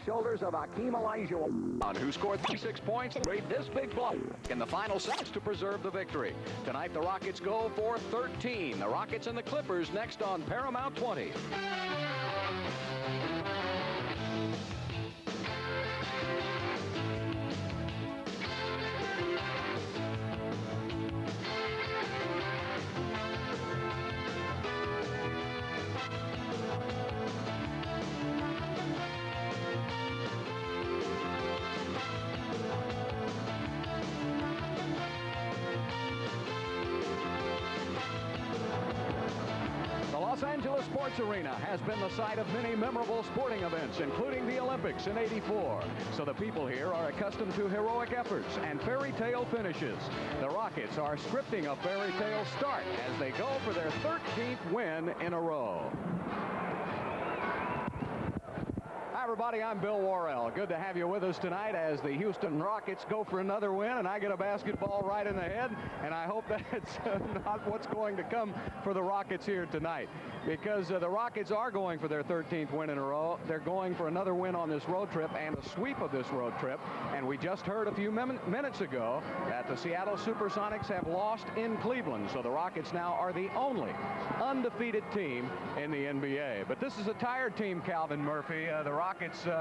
shoulders of Hakeem Olajuwon, who scored 36 points and made this big block in the final seconds to preserve the victory. Tonight, the Rockets go for 13. The Rockets and the Clippers next on Paramount 20. Los Angeles Sports Arena has been the site of many memorable sporting events, including the Olympics in '84. So the people here are accustomed to heroic efforts and fairy tale finishes. The Rockets are scripting a fairy tale start as they go for their 13th win in a row. Hi, everybody. I'm Bill Worrell. Good to have you with us tonight as the Houston Rockets go for another win, and I get a basketball right in the head, and I hope that's not what's going to come for the Rockets here tonight, because the Rockets are going for their 13th win in a row. They're going for another win on this road trip and a sweep of this road trip, and we just heard a few minutes ago that the Seattle Supersonics have lost in Cleveland, so the Rockets now are the only undefeated team in the NBA. But this is a tired team, Calvin Murphy. The Rockets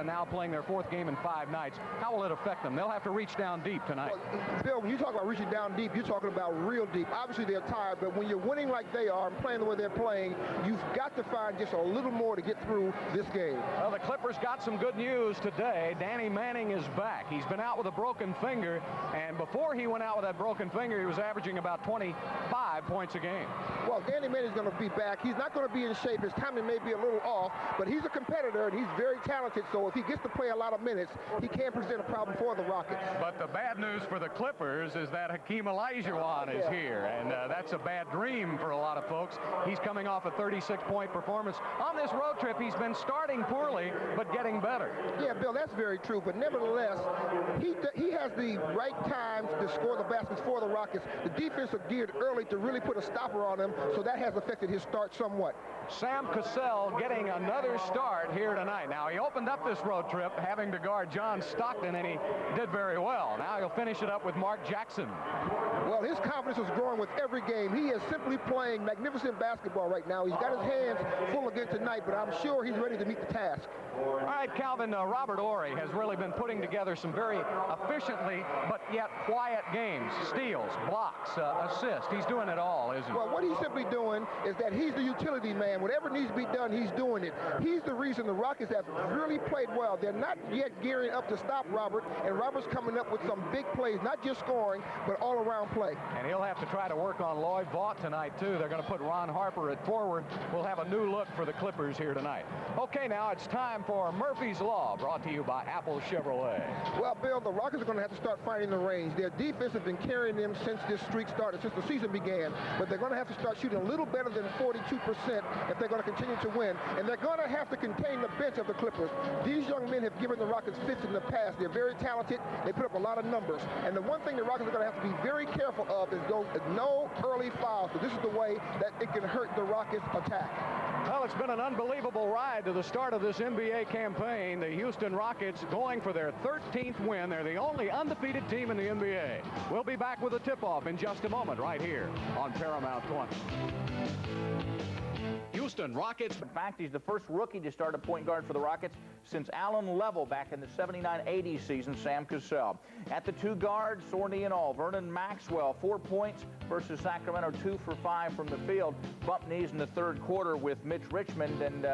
now playing their 4th game in 5 nights. How will it affect them? They'll have to reach down deep tonight. Well, Bill, when you talk about reaching down deep, you're talking about real deep. Obviously, they're tired, but when you're winning like they are and playing the way they're playing, you've got to find just a little more to get through this game. Well, the Clippers got some good news today. Danny Manning is back. He's been out with a broken finger, and before he went out with that broken finger, he was averaging about 25 points a game. Well, Danny Manning's going to be back. He's not going to be in shape. His timing may be a little off, but he's a competitor, and he's very talented, so if he gets to play a lot of minutes, he can present a problem for the Rockets. But the bad news for the Clippers is that Hakeem Olajuwon is here, and that's a bad dream for a lot of folks. He's coming off a 36-point performance. On this road trip, he's been starting poorly, but getting better. Yeah, Bill, that's very true, but nevertheless, he has the right times to score the baskets for the Rockets. The defense are geared early to really put a stopper on him, so that has affected his start somewhat. Sam Cassell getting another start here tonight. Now, he opened up this road trip having to guard John Stockton, and he did very well. Now he'll finish it up with Mark Jackson. Well, his confidence is growing with every game. He is simply playing magnificent basketball right now. He's got his hands full again tonight, but I'm sure he's ready to meet the task. All right, Calvin, Robert Horry has really been putting together some very efficiently but yet quiet games. Steals, blocks, assists. He's doing it all, isn't he? Well, what he's simply doing is that he's the utility man. Whatever needs to be done, he's doing it. He's the reason the Rockets have really played well. They're not yet gearing up to stop Robert, and Robert's coming up with some big plays, not just scoring, but all-around play. And he'll have to try to work on Lloyd Vaught tonight, too. They're going to put Ron Harper at forward. We'll have a new look for the Clippers here tonight. Okay, now it's time for Murphy's Law, brought to you by Apple Chevrolet. Well, Bill, the Rockets are going to have to start finding the range. Their defense has been carrying them since this streak started, since the season began, but they're going to have to start shooting a little better than 42% if they're going to continue to win, and they're going to have to contain the bench of the Clippers. These young men have given the Rockets fits in the past. They're very talented. They put up a lot of numbers, and the one thing the Rockets are going to have to be very careful of is no early fouls. So this is the way that it can hurt the Rockets' attack. Well, it's been an unbelievable ride to the start of this NBA campaign. The Houston Rockets going for their 13th win. They're the only undefeated team in the NBA. We'll be back with a tip-off in just a moment right here on Paramount 20. Houston Rockets. In fact, he's the first rookie to start a point guard for the Rockets since Alan Level back in the 79-80 season, Sam Cassell. At the 2 guards, Sorney and all, Vernon Maxwell, 4 points versus Sacramento, 2 for 5 from the field. Bumped knees in the 3rd quarter with Mitch Richmond, and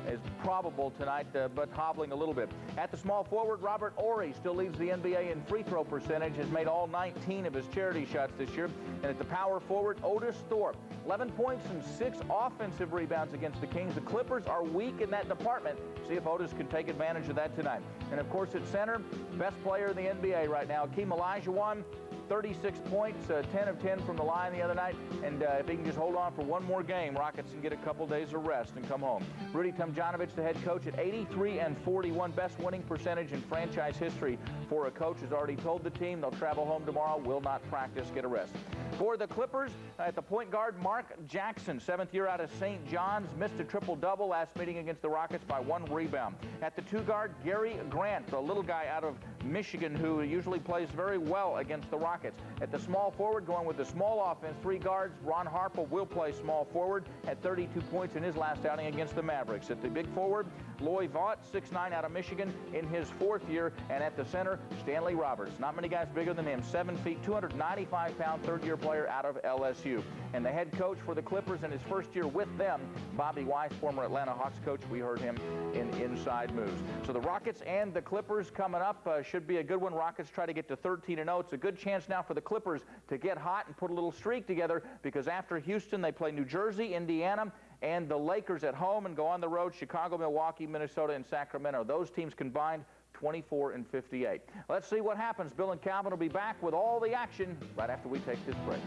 is probable tonight, but hobbling a little bit. At the small forward, Robert Horry still leads the NBA in free throw percentage, has made all 19 of his charity shots this year. And at the power forward, Otis Thorpe, 11 points and 6 offensive rebounds against the Kings. The Clippers are weak in that department. See if Otis can take advantage of that tonight. And of course at center, best player in the NBA right now, Hakeem Olajuwon, 36 points, 10 of 10 from the line the other night, and if he can just hold on for one more game, Rockets can get a couple days of rest and come home. Rudy Tomjanovich, the head coach, at 83-41, best winning percentage in franchise history for a coach, has already told the team they'll travel home tomorrow, will not practice, get a rest. For the Clippers, at the point guard, Mark Jackson, 7th year out of St. John's, missed a triple-double last meeting against the Rockets by 1 rebound. At the 2 guard, Gary Grant, the little guy out of Michigan who usually plays very well against the Rockets. At the small forward, going with the small offense, 3 guards, Ron Harper will play small forward at 32 points in his last outing against the Mavericks. At the big forward, Vaught, 6'9", out of Michigan in his 4th year. And at the center, Stanley Roberts. Not many guys bigger than him, 7 feet, 295-pound, 3rd-year player out of LSU. And the head coach for the Clippers in his 1st year with them, Bobby Weiss, former Atlanta Hawks coach. We heard him in Inside Moves. So the Rockets and the Clippers coming up should be a good one. Rockets try to get to 13-0. It's a good chance now for the Clippers to get hot and put a little streak together, because after Houston, they play New Jersey, Indiana, and the Lakers at home, and go on the road, Chicago, Milwaukee, Minnesota, and Sacramento. Those teams combined 24-58. Let's see what happens. Bill and Calvin will be back with all the action right after we take this break.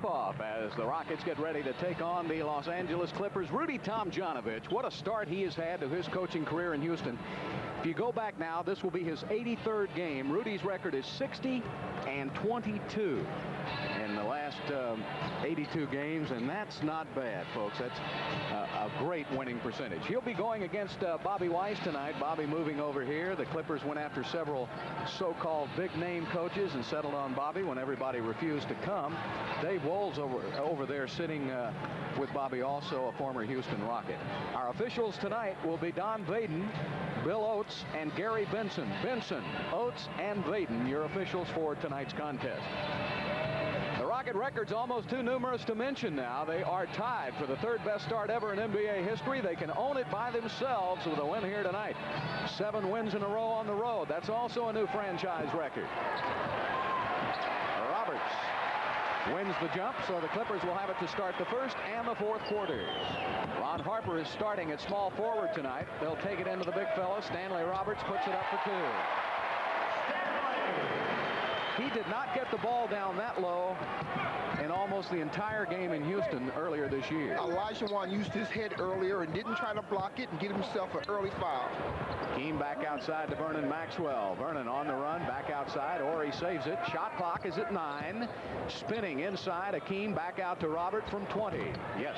Off as the Rockets get ready to take on the Los Angeles Clippers. Rudy Tomjanovich, what a start he has had to his coaching career in Houston. If you go back now, this will be his 83rd game. Rudy's record is 60-22 in the last 82 games, and that's not bad, folks. That's a great winning percentage. He'll be going against Bobby Weiss tonight. Bobby moving over here. The Clippers went after several so-called big-name coaches and settled on Bobby when everybody refused to come. Dave Wohl's over there sitting with Bobby, also a former Houston Rocket. Our officials tonight will be Don Vaden, Bill Oates, and Gary Benson. Benson, Oates, and Vaden, your officials for tonight's contest. The Rocket record's almost too numerous to mention now. They are tied for the 3rd best start ever in NBA history. They can own it by themselves with a win here tonight. 7 wins in a row on the road. That's also a new franchise record. Roberts wins the jump, so the Clippers will have it to start the 1st and the 4th quarters. Ron Harper is starting at small forward tonight. They'll take it into the big fella. Stanley Roberts puts it up for 2. He did not get the ball down that low in almost the entire game in Houston earlier this year. Olajuwon used his head earlier and didn't try to block it and get himself an early foul. Hakeem back outside to Vernon Maxwell. Vernon on the run, back outside. Horry saves it. Shot clock is at 9. Spinning inside. Hakeem back out to Robert from 20. Yes.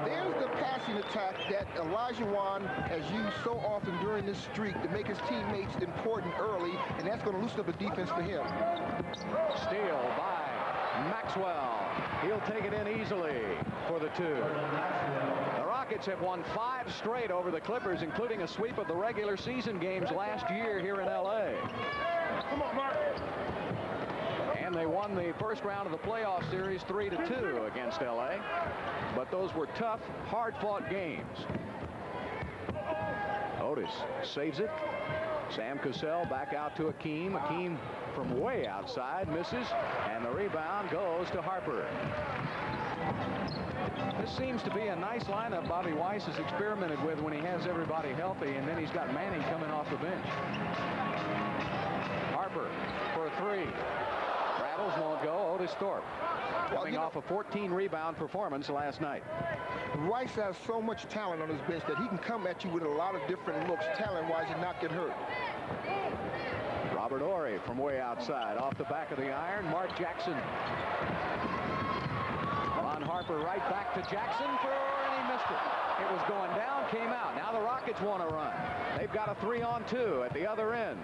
There's the passing attack that Olajuwon has used so often during this streak to make his teammates important early, and that's going to loosen up the defense for him. Steal by Maxwell. He'll take it in easily for the 2. The Rockets have won 5 straight over the Clippers, including a sweep of the regular season games last year here in L.A. Come on, Mark. And they won the 1st round of the playoff series 3-2 against L.A. But those were tough, hard-fought games. Otis saves it. Sam Cassell back out to Hakeem. Hakeem from way outside misses, and the rebound goes to Harper. This seems to be a nice lineup Bobby Weiss has experimented with when he has everybody healthy, and then he's got Manning coming off the bench. Harper for a 3. Rattles, won't go. Otis Thorpe coming off a 14-rebound performance last night. Weiss has so much talent on his bench that he can come at you with a lot of different looks, talent-wise, and not get hurt. Robert Horry from way outside, off the back of the iron. Mark Jackson. Ron Harper right back to Jackson and he missed it. It was going down, came out. Now the Rockets want to run. They've got a 3-on-2 at the other end.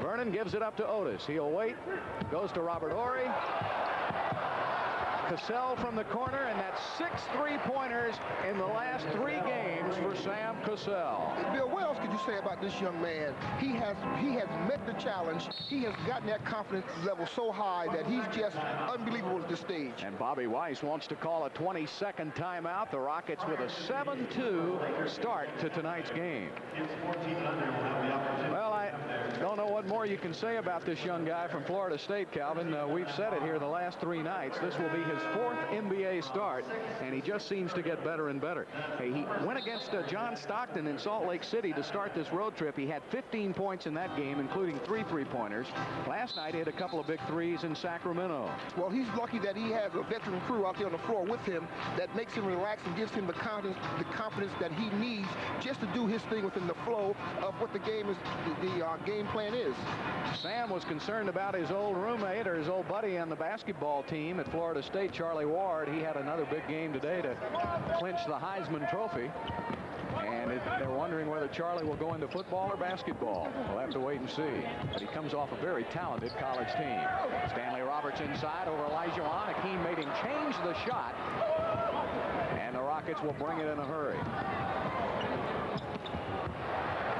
Vernon gives it up to Otis. He'll wait. Goes to Robert Horry. Cassell from the corner, and that's 6 3-pointers in the last 3 games for Sam Cassell. Bill, what else could you say about this young man? He has met the challenge. He has gotten that confidence level so high that he's just unbelievable at this stage. And Bobby Weiss wants to call a 22nd timeout. The Rockets with a 7-2 start to tonight's game. Well, I don't know what more you can say about this young guy from Florida State, Calvin. We've said it here the last 3 nights. This will be his 4th NBA start, and he just seems to get better and better. Hey, he went against John Stockton in Salt Lake City to start this road trip. He had 15 points in that game, including 3 three-pointers. Last night, he had a couple of big threes in Sacramento. Well, he's lucky that he has a veteran crew out there on the floor with him that makes him relax and gives him the confidence that he needs just to do his thing within the flow of what the game is, the game plan is. Sam was concerned about his old roommate or his old buddy on the basketball team at Florida State, Charlie Ward. He had another big game today to clinch the Heisman Trophy. And they're wondering whether Charlie will go into football or basketball. We'll have to wait and see. But he comes off a very talented college team. Stanley Roberts inside over Olajuwon. Hakeem made him change the shot. And the Rockets will bring it in a hurry.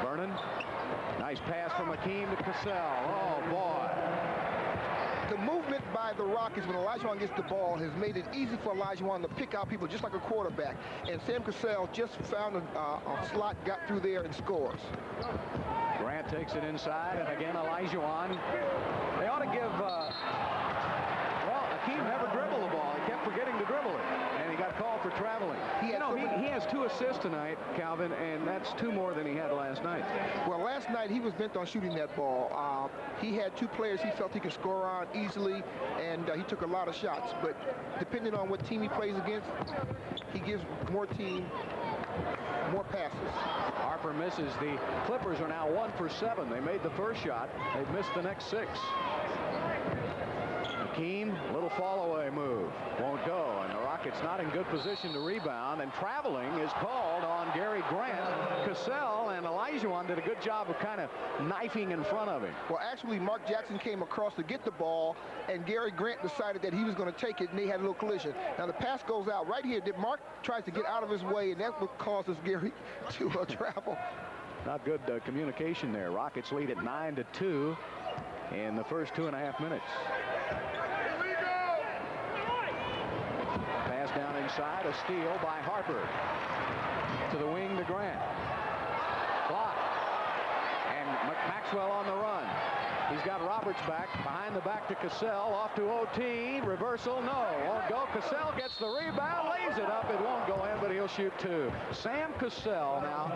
Vernon. Nice pass from Hakeem to Cassell. Oh, boy. The movement by the Rockets when Olajuwon gets the ball has made it easy for Olajuwon to pick out people just like a quarterback. And Sam Cassell just found a slot, got through there, and scores. Grant takes it inside, and again, Olajuwon. They ought to give, well, Hakeem never dribbled the ball. He kept forgetting to dribble it, and he got called for traveling. He has 2 assists tonight, Calvin, and that's 2 more than he had last night. Well, last night he was bent on shooting that ball. He had 2 players he felt he could score on easily, and he took a lot of shots. But depending on what team he plays against, he gives more more passes. Harper misses. The Clippers are now 1 for 7. They made the first shot. They've missed the next 6. Hakeem, little fall-away move. Won't go, and the Rockets not in good position to rebound, and traveling is called on Gary Grant. Cassell and Olajuwon did a good job of kind of knifing in front of him. Well, actually, Mark Jackson came across to get the ball, and Gary Grant decided that he was going to take it, and they had a little collision. Now, the pass goes out right here. Mark tries to get out of his way, and that's what causes Gary to travel. Not good communication there. Rockets lead at 9-2 in the first 2.5 minutes. Pass down inside, a steal by Harper. To the wing to Grant. Block. And Maxwell on the run. He's got Roberts back, behind the back to Cassell, off to OT, reversal, no, won't go. Cassell gets the rebound, lays it up, it won't go in, but he'll shoot 2. Sam Cassell now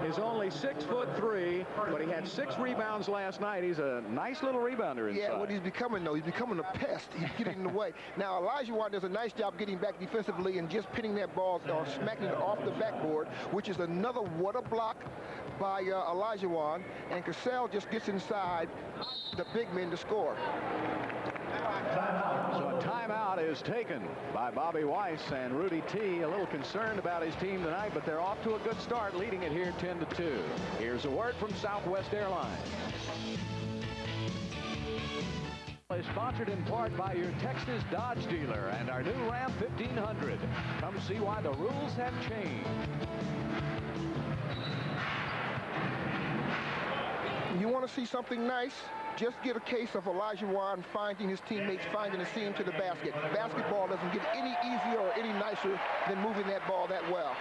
is only 6'3", but he had 6 rebounds last night. He's a nice little rebounder inside. Yeah, what he's becoming, though, he's becoming a pest. He's getting in the way. Now, Olajuwon does a nice job getting back defensively and just pinning that ball or smacking it off the backboard, which is another water block by Olajuwon, and Cassell just gets inside the big men to score. So a timeout is taken by Bobby Weiss and Rudy T. A little concerned about his team tonight, but they're off to a good start, leading it here 10-2. Here's a word from Southwest Airlines. Is sponsored in part by your Texas Dodge dealer and our new Ram 1500. Come see why the rules have changed. You want to see something nice? Just get a case of Olajuwon finding his teammates, finding a seam to the basket. Basketball doesn't get any easier or any nicer than moving that ball that well.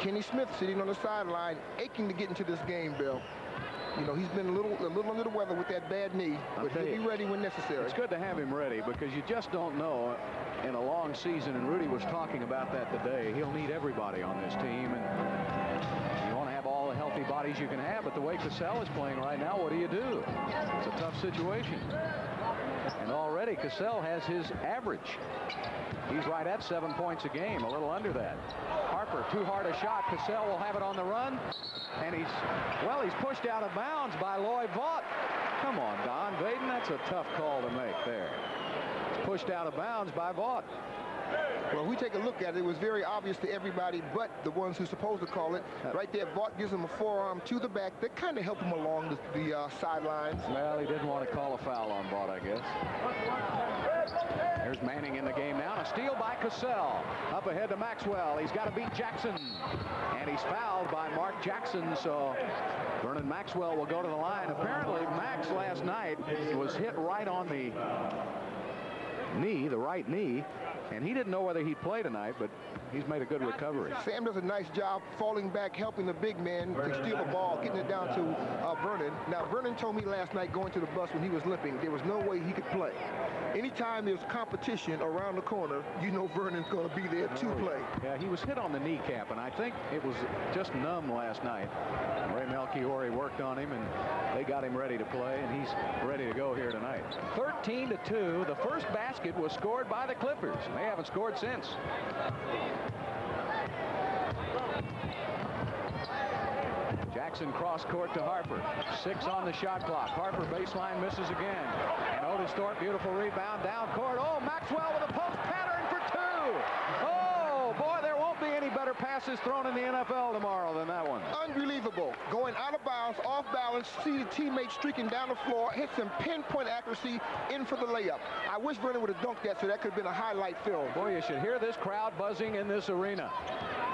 Kenny Smith sitting on the sideline, aching to get into this game, Bill. You know, he's been a little under the weather with that bad knee, but he'll be ready when necessary. It's good to have him ready because you just don't know in a long season, and Rudy was talking about that today. He'll need everybody on this team, and you want to have all the healthy bodies you can have, but the way Cassell is playing right now, what do you do? It's a tough situation. And already Cassell has his average. He's right at 7 points a game, a little under that. Harper, too hard a shot. Cassell will have it on the run. And he's pushed out of bounds by Lloyd Vaught. Come on, Don Vaden, that's a tough call to make there. It's pushed out of bounds by Vaught. Well, if we take a look at it, it was very obvious to everybody but the ones who's supposed to call it. Right there, Vaught gives him a forearm to the back. That kind of helped him along the sidelines. Well, he didn't want to call a foul on Vaught, I guess. There's Manning in the game now. A steal by Cassell. Up ahead to Maxwell. He's got to beat Jackson. And he's fouled by Mark Jackson, so Vernon Maxwell will go to the line. Apparently, Max last night was hit right on the knee, the right knee, And he didn't know whether he'd play tonight, but he's made a good recovery. Sam does a nice job falling back, helping the big man to steal the ball, getting it down to Vernon. Now, Vernon told me last night going to the bus when he was limping, there was no way he could play. Anytime there's competition around the corner, you know Vernon's going to be there to play. Yeah, he was hit on the kneecap, and I think it was just numb last night. Ray Horry worked on him, and they got him ready to play, and he's ready to go here tonight. 13-2. The first basket was scored by the Clippers. They haven't scored since. Jackson cross court to Harper. 6 on the shot clock. Harper baseline misses again. And Otis Thorpe, beautiful rebound down court. Oh, Maxwell with a post pattern for 2. Oh, boy, there won't be any better passes thrown in the NFL tomorrow than that one. Unbelievable. Going out of bounds, off balance, see the teammate streaking down the floor, hit some pinpoint accuracy in for the layup. I wish Vernon would have dunked that, so that could have been a highlight film. Boy, you should hear this crowd buzzing in this arena.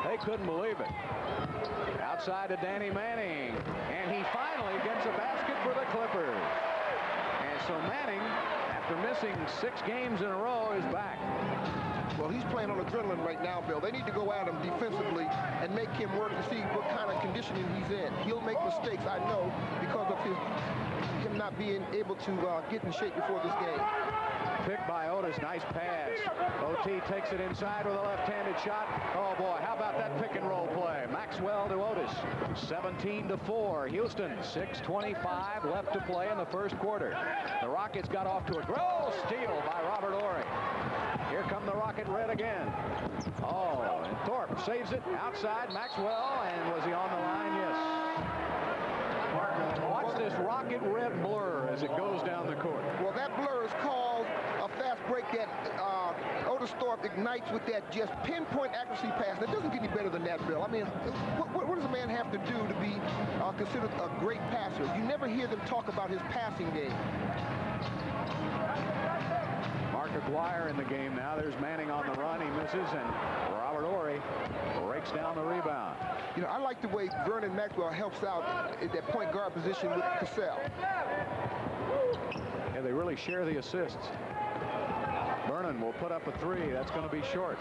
They couldn't believe it. Outside to Danny Manning, and he finally gets a basket for the Clippers. And so Manning, after missing 6 games in a row, is back. Well, he's playing on adrenaline right now, Bill. They need to go at him defensively and make him work to see what kind of conditioning he's in. He'll make mistakes, I know, because of him not being able to get in shape before this game. Picked by Otis, nice pass. OT takes it inside with a left-handed shot. Oh boy, how about that pick and roll play? Maxwell to Otis, 17-4. Houston, 6:25 left to play in the first quarter. The Rockets got off to a great steal by Robert Horry. Here come the Rocket Red again. Oh, and Thorpe saves it outside. Maxwell, and was he on the line? Yes. Watch this Rocket Red blur as it goes down the court. Well, that blur is called a fast break that Otis Thorpe ignites with that just pinpoint accuracy pass. That doesn't get any better than that, Bill. I mean, what does a man have to do to be considered a great passer? You never hear them talk about his passing game. Aguirre in the game now. There's Manning on the run. He misses, and Robert Horry breaks down the rebound. You know, I like the way Vernon Maxwell helps out at that point guard position with Cassell. Yeah, they really share the assists. Vernon will put up a 3. That's going to be short.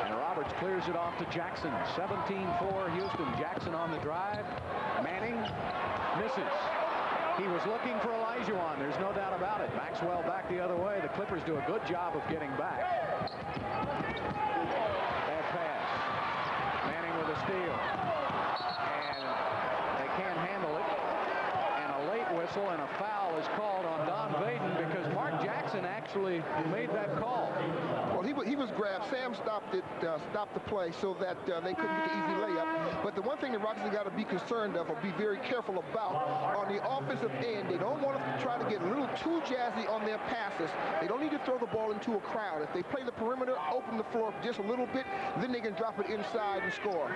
And Roberts clears it off to Jackson. 17-4 Houston. Jackson on the drive. Manning misses. He was looking for Olajuwon. There's no doubt about it. Maxwell back the other way. The Clippers do a good job of getting back. Bad pass. Manning with a steal. And they can't handle it. And a late whistle and a foul is called on Don Vaden because Mark Jackson actually made that call. Well, he was grabbed. Sam stopped it, stopped the play so that they couldn't get the easy layup. But the one thing the Rockets have got to be concerned of or be very careful about on the offensive end, they don't want to try to get a little too jazzy on their passes. They don't need to throw the ball into a crowd. If they play the perimeter, open the floor just a little bit, then they can drop it inside and score.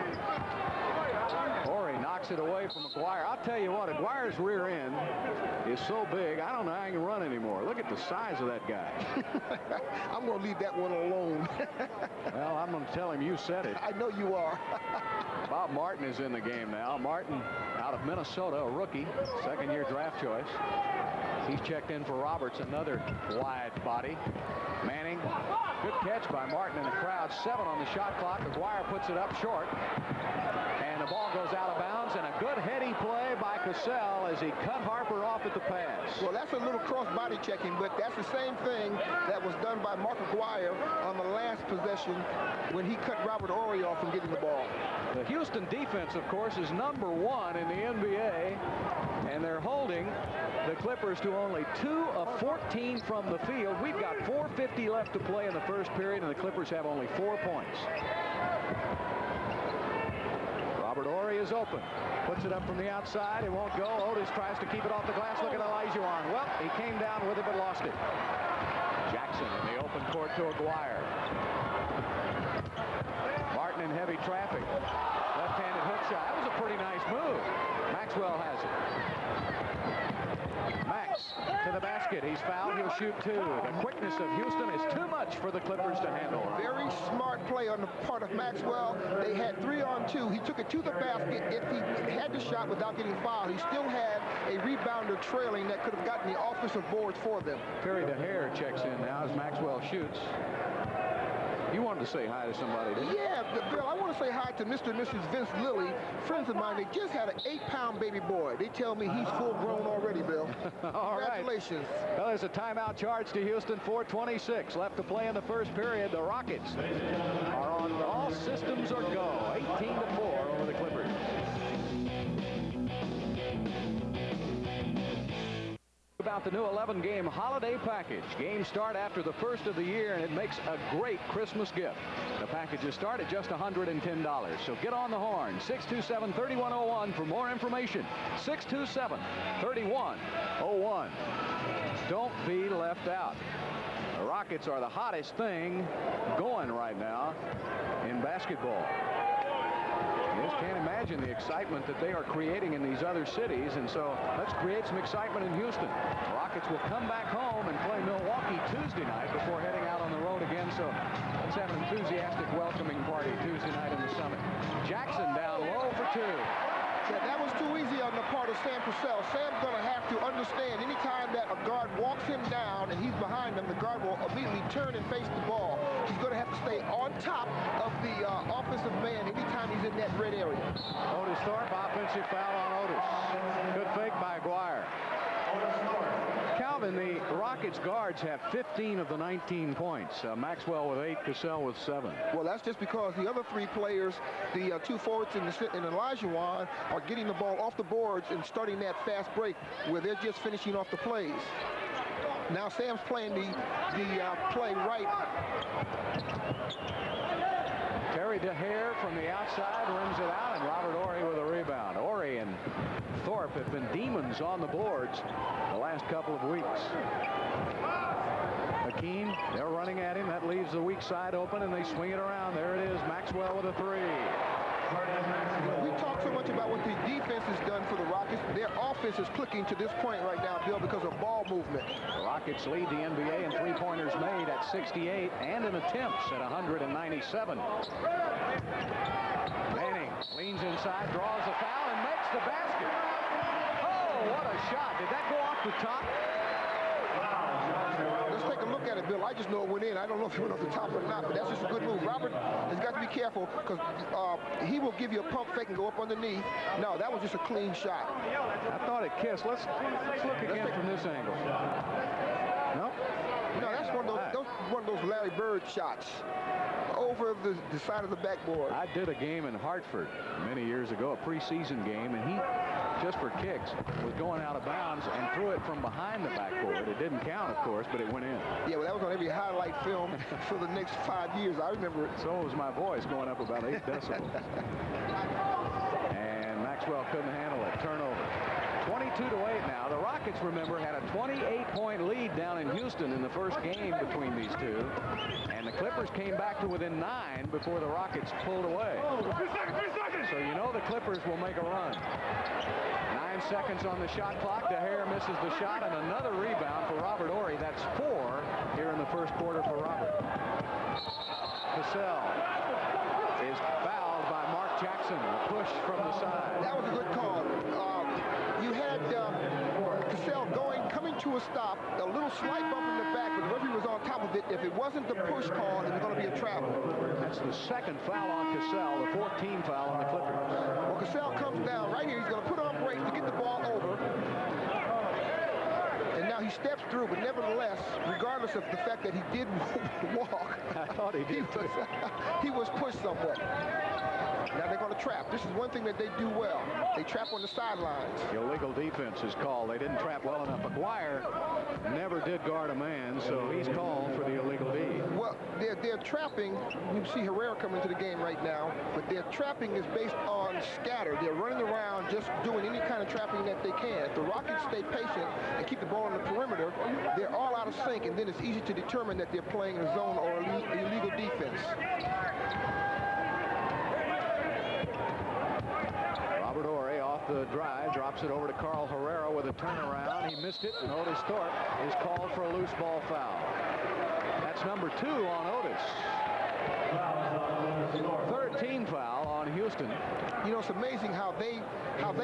Horry knocks it away from Aguirre. I'll tell you what, Aguirre's rear end is so big, I don't know how he can run anymore. Look at the size of that guy. I'm going to leave that one alone. Well, I'm going to tell him you said it. I know you are. Bob Martin is in the game now. Martin out of Minnesota, a rookie, second-year draft choice. He's checked in for Roberts, another wide body. Manning, good catch by Martin in the crowd. 7 on the shot clock. Aguirre puts it up short. And the ball goes out of bounds, and a good heady play by Cassell as he cut Harper off at the pass. Well, that's a little cross-body checking, but that's the same thing that was done by Mark Aguirre on the last possession when he cut Robert Horry off from getting the ball. The Houston defense, of course, is number 1 in the NBA, and they're holding the Clippers to only 2 of 14 from the field. We've got 4:50 left to play in the first period, and the Clippers have only 4 points. Robert Horry is open. Puts it up from the outside. It won't go. Otis tries to keep it off the glass. Look at Olajuwon. Well, he came down with it but lost it. Jackson in the open court to Aguirre. Martin in heavy traffic. Left-handed hook shot. That was a pretty nice move. Maxwell has it. Max to the basket. He's fouled. He'll shoot 2. The quickness of Houston is too much for the Clippers to handle. Very smart play on the part of Maxwell. They had 3-on-2. He took it to the basket. If he had the shot without getting fouled, he still had a rebounder trailing that could have gotten the offensive boards for them. Terry Dehere checks in now as Maxwell shoots. to say hi to somebody, didn't you? Yeah, Bill, I want to say hi to Mr. and Mrs. Vince Lilly, friends of mine. They just had an 8-pound baby boy. They tell me he's full grown already, Bill. All right. Congratulations. Well, there's a timeout charge to Houston. 4:26 left to play in the first period. The Rockets are on all systems are go. 18-4 over the Clippers. About the new 11-game holiday package. Games start after the first of the year, and it makes a great Christmas gift. The packages start at just $110. So get on the horn. 627-3101 for more information. 627-3101. Don't be left out. The Rockets are the hottest thing going right now in basketball. You just can't imagine the excitement that they are creating in these other cities, and so let's create some excitement in Houston. The Rockets will come back home and play Milwaukee Tuesday night before heading out on the road again, so let's have an enthusiastic welcoming party Tuesday night in the Summit. Jackson down low for two. Yeah, that was too easy on the part of Sam Cassell. Sam's going to have to understand anytime that a guard walks him down and he's behind him, the guard will immediately turn and face the ball. He's going to have to stay on top of the offensive man anytime he's in that red area. Otis Thorpe, offensive foul on Otis. Good fake by Aguirre. Calvin, the Rockets guards have 15 of the 19 points. Maxwell with 8, Cassell with 7. Well, that's just because the other 3 players, the 2 forwards and Olajuwon, are getting the ball off the boards and starting that fast break where they're just finishing off the plays. Now Sam's playing the play right. Terry Dehere from the outside rims it out, and Robert Horry with a rebound. Horry and Thorpe have been demons on the boards the last couple of weeks. Hakeem, they're running at him. That leaves the weak side open, and they swing it around. There it is. Maxwell with a 3. We talk so much about what the defense has done for the Rockets. Their offense is clicking to this point right now, Bill, because of ball movement. The Rockets lead the NBA in three-pointers made at 68 and in attempts at 197. Manning leans inside, draws a foul, and makes the basket. Oh, what a shot. Did that go off the top? Let's take a look at it, Bill. I just know it went in. I don't know if it went off the top or not, but that's just a good move. Robert has got to be careful because he will give you a pump fake and go up underneath. No, that was just a clean shot. I thought it kissed. Let's look again from this angle. Nope. No, that's one of those Larry Bird shots over the side of the backboard. I did a game in Hartford many years ago, a preseason game, and he, just for kicks, was going out of bounds and threw it from behind the backboard. It didn't count, of course, but it went in. Yeah, well, that was on every highlight film for the next 5 years. I remember it. So was my voice going up about 8 decibels. And Maxwell couldn't handle it. Turnover. 22-8 now. The Rockets, remember, had a 28-point lead down in Houston in the first game between these two. And the Clippers came back to within 9 before the Rockets pulled away. 3 seconds. So you know the Clippers will make a run. 9 seconds on the shot clock. Dehere misses the shot, and another rebound for Robert Horry. That's 4 here in the first quarter for Robert. Cassell is fouled by Mark Jackson. A push from the side. That was a good call. You had Cassell coming to a stop, a little slight bump in the back, but the referee was on top of it. If it wasn't the push call, it was going to be a travel. That's the second foul on Cassell, the 14th foul on the Clippers. Well, Cassell comes down right here. He's going to put on brakes to get the ball over. And now he steps through, but nevertheless, regardless of the fact that he did walk, I thought he did. He was pushed somewhat. Now they're going to trap. This is one thing that they do well. They trap on the sidelines. Illegal defense is called. They didn't trap well enough. Aguirre never did guard a man, so he's called for the illegal D. Well, they're trapping. You see Herrera coming into the game right now, but their trapping is based on scatter. They're running around just doing any kind of trapping that they can. If the Rockets stay patient and keep the ball on the perimeter, they're all out of sync, and then it's easy to determine that they're playing a zone or illegal defense. Robert Horry off the drive, drops it over to Carl Herrera with a turnaround. He missed it, and Otis Thorpe is called for a loose ball foul. That's number 2 on Otis. 13 foul on Houston. You know, it's amazing how they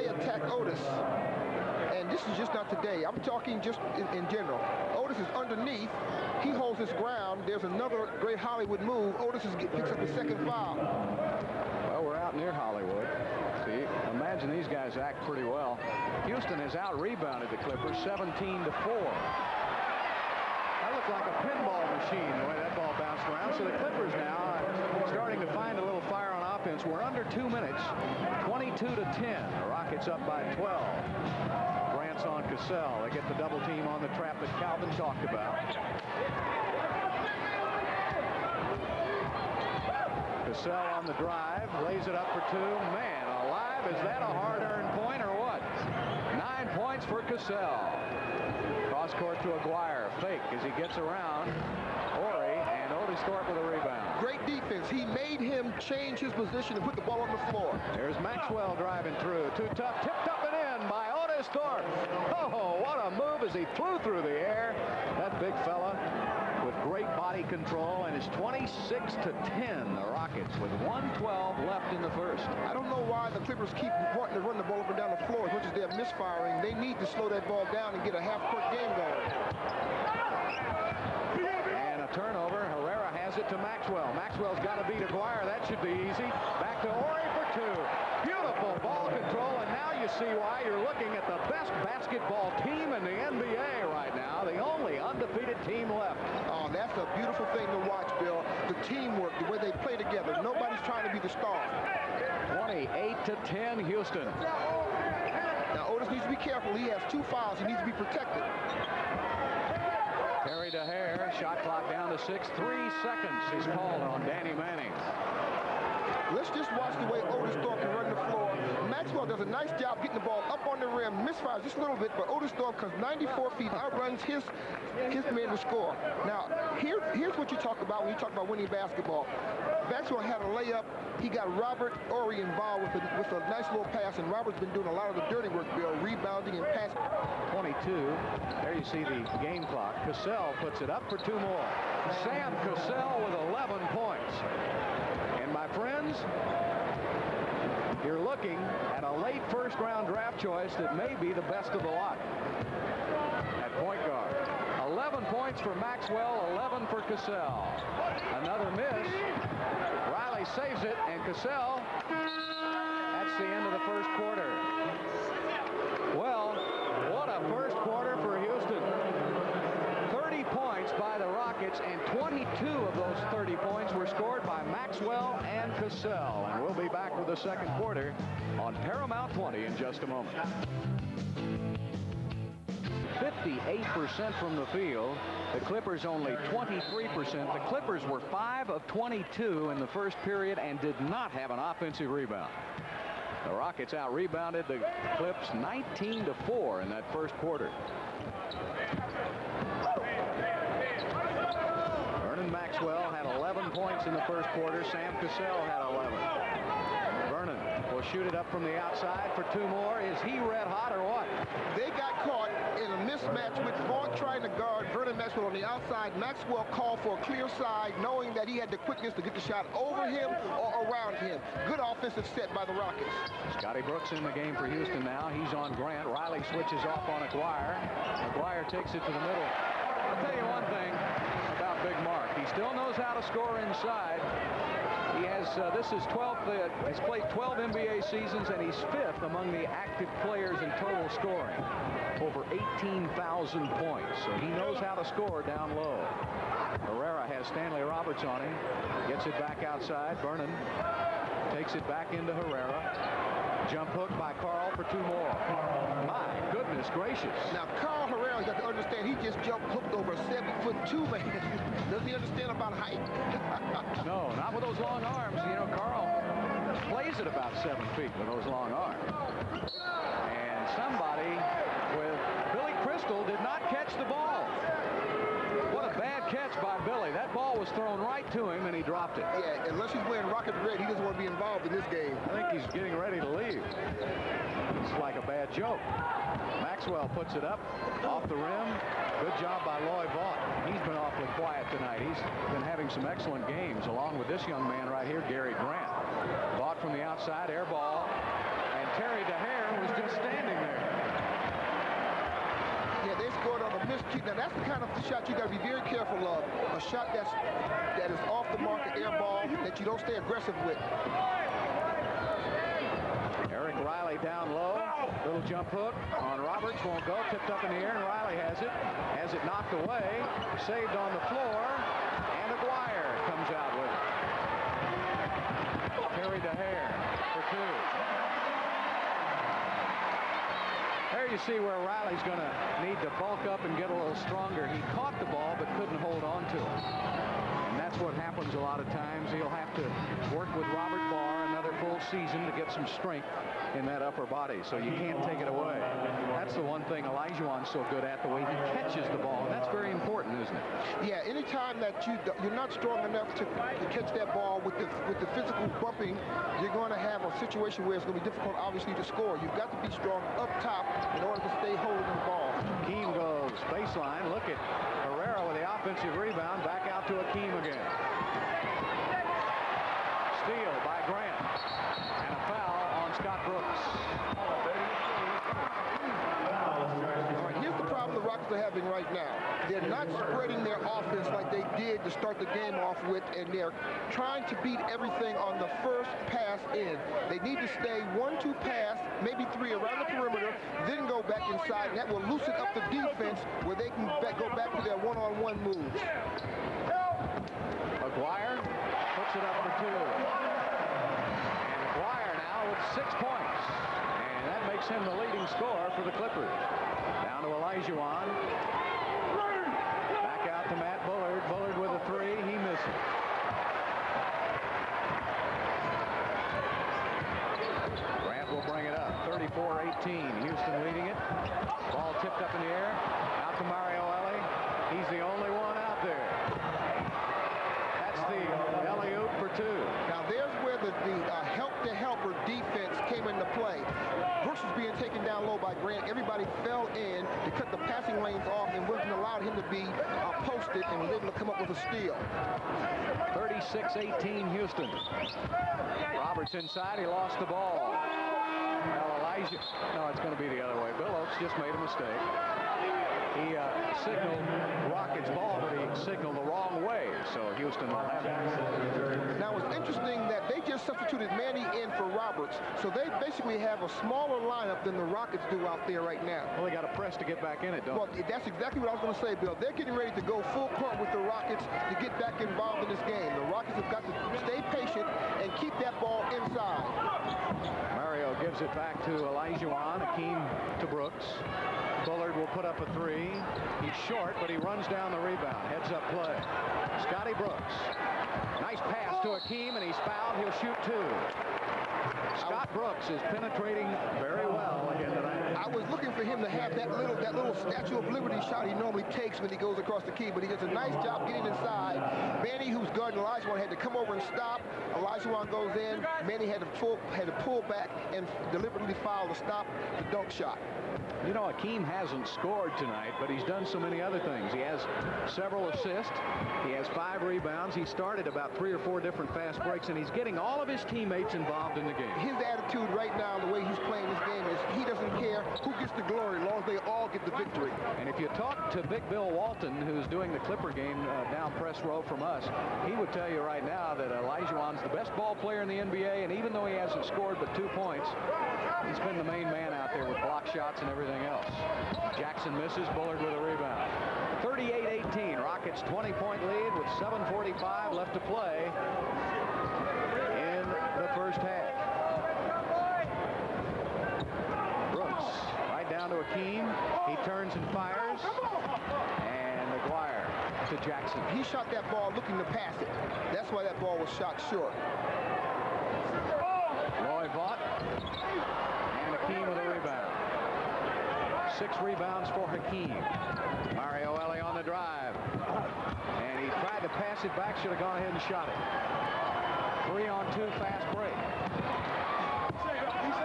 attack Otis. And this is just not today. I'm talking just in general. Otis is underneath. He holds his ground. There's another great Hollywood move. Otis picks up his second foul. Well, we're out near Hollywood. See, imagine these guys act pretty well. Houston has out-rebounded the Clippers 17-4. That looked like a pinball machine, the way that ball bounced around. So the Clippers now are starting to find a little fire on offense. We're under 2 minutes, 22-10. The Rockets up by 12. Grant's on Cassell. They get the double team on the trap that Calvin talked about. Cassell on the drive, lays it up for two. Man alive, is that a hard-earned point or what? 9 points for Cassell. Cross court to Aguirre. Fake as he gets around. Horry and Otis Thorpe with a rebound. Great defense. He made him change his position and put the ball on the floor. There's Maxwell driving through. Too tough. Tipped up and in by Otis Thorpe. Oh, what a move as he flew through the air. That big fella with great body control, and it's 26-10. The Rockets with 1:12 left in the first. I don't know why the Clippers keep wanting to run the ball up and down the floor as much as they're misfiring. They need to slow that ball down and get a half-court game going. And a turnover. Herrera has it to Maxwell. Maxwell's got to beat Aguirre. That should be easy. Back to Horry for two. Beautiful ball control, and now you see why you're looking at the best basketball team in the NBA right now. The only undefeated team left. Oh, that's a beautiful thing to watch, Bill. The teamwork, the way they play together. Nobody's trying to be the star. 28-10 Houston. Now, Otis needs to be careful. He has 2 fouls. He needs to be protected. Terry Dehere, shot clock down to 6. 3 seconds is called on Danny Manning. Let's just watch the way Otis Thorpe can run the floor. Maxwell does a nice job getting the ball up on the rim, misfires just a little bit, but Otis Thorpe comes 94 feet, outruns his man to score. Now, here's what you talk about when you talk about winning basketball. Maxwell had a layup. He got Robert Horry involved with a nice little pass, and Robert's been doing a lot of the dirty work, Bill, rebounding and passing. 22. There you see the game clock. Cassell puts it up for 2 more. Sam Cassell with 11 points. And my friends, you're looking at a late first-round draft choice that may be the best of the lot at point guard. 11 points for Maxwell, 11 for Cassell. Another miss. Riley saves it, and Cassell, that's the end of the first quarter. Well, what a first quarter for Houston. 30 points by the Rockets, and 22 of those 30 points were scored by Maxwell and Cassell. And we'll be back with the second quarter on Paramount 20 in just a moment. 58% from the field. The Clippers only 23%. The Clippers were 5 of 22 in the first period and did not have an offensive rebound. The Rockets out-rebounded the Clips 19-4 in that first quarter. Vernon Maxwell had 11 points in the first quarter. Sam Cassell had 11. Vernon will shoot it up from the outside for 2 more. Is he red hot or what? They got caught in a mismatch with Vaught trying to guard Vernon Maxwell on the outside. Maxwell called for a clear side, knowing that he had the quickness to get the shot over him or around him. Good offensive set by the Rockets. Scotty Brooks in the game for Houston now. He's on Grant. Riley switches off on Aguirre. Aguirre takes it to the middle. I'll tell you one thing about Big Mark. He still knows how to score inside. He has, this is 12th, he's played 12 NBA seasons, and he's 5th among the active players in total scoring. Over 18,000 points, so he knows how to score down low. Herrera has Stanley Roberts on him, gets it back outside. Vernon takes it back into Herrera. Jump hook by Carl for 2 more. My goodness gracious. Now, Carl Herrera's got to understand he just jumped hooked over a 7'2" man. Doesn't he understand about height? No, not with those long arms. You know, Carl plays at about 7 feet with those long arms. And somebody with Billy Crystal did not catch the ball. What a bad catch by Billy. That ball was thrown right to him, and he dropped it. Yeah, unless he's wearing Rocket red, he doesn't want to be involved in this game. I think he's getting ready to leave. It's like a bad joke. Maxwell puts it up off the rim. Good job by Vaught. He's been awfully quiet tonight. He's been having some excellent games, along with this young man right here, Gary Grant. Vaught from the outside, air ball, and Terry Dehere was just standing there. Yeah, they scored on a missed kick. Now, that's the kind of shot you got to be very careful of. A shot that is off the mark, an air ball that you don't stay aggressive with. Eric Riley down low. Little jump hook on Roberts. Won't go. Tipped up in the air, and Riley has it. Has it knocked away. Saved on the floor. And Aguirre comes out with it. Harry Dehere for two. There you see where Riley's going to need to bulk up and get a little stronger. He caught the ball but couldn't hold on to it. And that's what happens a lot of times. He'll have to work with Robert Barr another full season to get some strength in that upper body, so you can't take it away. That's the one thing Olajuwon's so good at, the way he catches the ball. And that's very important, isn't it? Yeah, anytime that you're not strong enough to catch that ball with the physical bumping, you're going to have a situation where it's going to be difficult, obviously, to score. You've got to be strong up top in order to stay holding the ball. Hakeem goes baseline. Look at Herrera with the offensive rebound. Back out to Hakeem again. Steal by Grant. And a foul on Scott Brooks. All right, here's the problem the Rockets are having right now. They're not spreading their offense like they did to start the game off with, and they're trying to beat everything on the first pass in. They need to stay 1-2 pass, maybe 3 around the perimeter, then go back inside, and that will loosen up the defense where they can go back to their one-on-one moves. Aguirre puts it up for two. And Aguirre now with 6 points. And that makes him the leading scorer for the Clippers. Down to Olajuwon. Back out to Matt Bullard. Bullard with a three. He misses. Grant will bring it up. 34-18. Houston leading it. Ball tipped up in the air. Out to Mario Elie. He's the only one out there. That's the alley-oop for two. Now there's where the help-to-helper defense came into play. Brooks was being taken down low by Grant. Everybody fell in to cut the passing lanes off and wouldn't allow him to be posted and was able to come up with a steal. 36-18 Houston. Roberts inside. He lost the ball. Now no, it's going to be the other way. Bill Oates just made a mistake. He signaled Rockets ball, but he signaled the wrong way, so Houston will have it. Now, it's interesting that they just substituted Manny in for Roberts, so they basically have a smaller lineup than the Rockets do out there right now. Well, they got to press to get back in it, don't they? Well, that's exactly what I was going to say, Bill. They're getting ready to go full court with the Rockets to get back involved in this game. The Rockets have got to stay patient and keep that ball inside. Mario gives it back to Olajuwon. Hakeem to Brooks. Bullard will put up a three. He's short, but he runs down the rebound. Heads up play. Scotty Brooks. Nice pass to Hakeem, and he's fouled. He'll shoot two. Scott Brooks is penetrating very well again tonight. I was looking for him to have that little Statue of Liberty shot he normally takes when he goes across the key, but he does a nice job getting inside. Manny, who's guarding Olajuwon, had to come over and stop. Olajuwon goes in. Manny had to pull back and deliberately foul to stop the dunk shot. You know, Hakeem hasn't scored tonight, but he's done so many other things. He has several assists. He has 5 rebounds. He started about 3 or 4 different fast breaks, and he's getting all of his teammates involved in the game. His attitude right now, the way he's playing this game, is he doesn't care who gets the glory as long as they all get the victory. And if you talk to Big Bill Walton, who's doing the Clipper game down press row from us, he would tell you right now that Olajuwon's the best ball player in the NBA, and even though he hasn't scored but 2 points, he's been the main man out there with block shots and everything else. Jackson misses. Bullard with a rebound. 38-18. Rockets 20-point lead with 7:45 left to play in the first half. Brooks right down to Hakeem. He turns and fires. And Aguirre to Jackson. He shot that ball looking to pass it. That's why that ball was shot short. Vaught and Hakeem with a rebound. 6 rebounds for Hakeem. Mario Elie on the drive. And he tried to pass it back. Should have gone ahead and shot it. 3-on-2 fast break.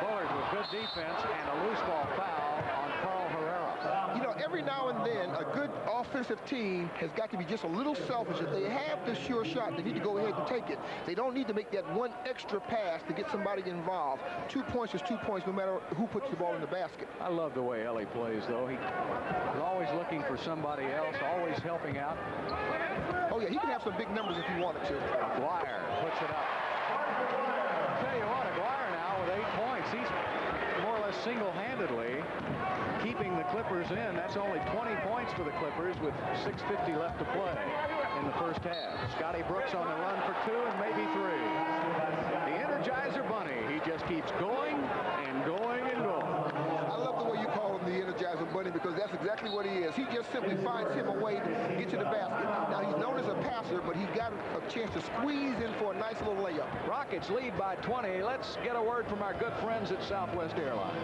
Bullard with good defense and a loose ball foul on Herrera. You know, every now and then, a good offensive team has got to be just a little selfish. If they have the sure shot, they need to go ahead and take it. They don't need to make that one extra pass to get somebody involved. 2 points is 2 points no matter who puts the ball in the basket. I love the way Elie plays, though. He's always looking for somebody else, always helping out. Oh, yeah, he can have some big numbers if he wanted to. Aguirre puts it up. I'll tell you what, Aguirre now with 8 points. He's more or less single-handedly keeping the Clippers in. That's only 20 points for the Clippers with 6:50 left to play in the first half. Scotty Brooks on the run for 2 and maybe 3. The Energizer Bunny. He just keeps going and going and going. I love the way you call him the Energizer Bunny because that's exactly what he is. He just simply finds him a way to get to the basket. Now, he's known as a passer, but he got a chance to squeeze in for a nice little layup. Rockets lead by 20. Let's get a word from our good friends at Southwest Airlines.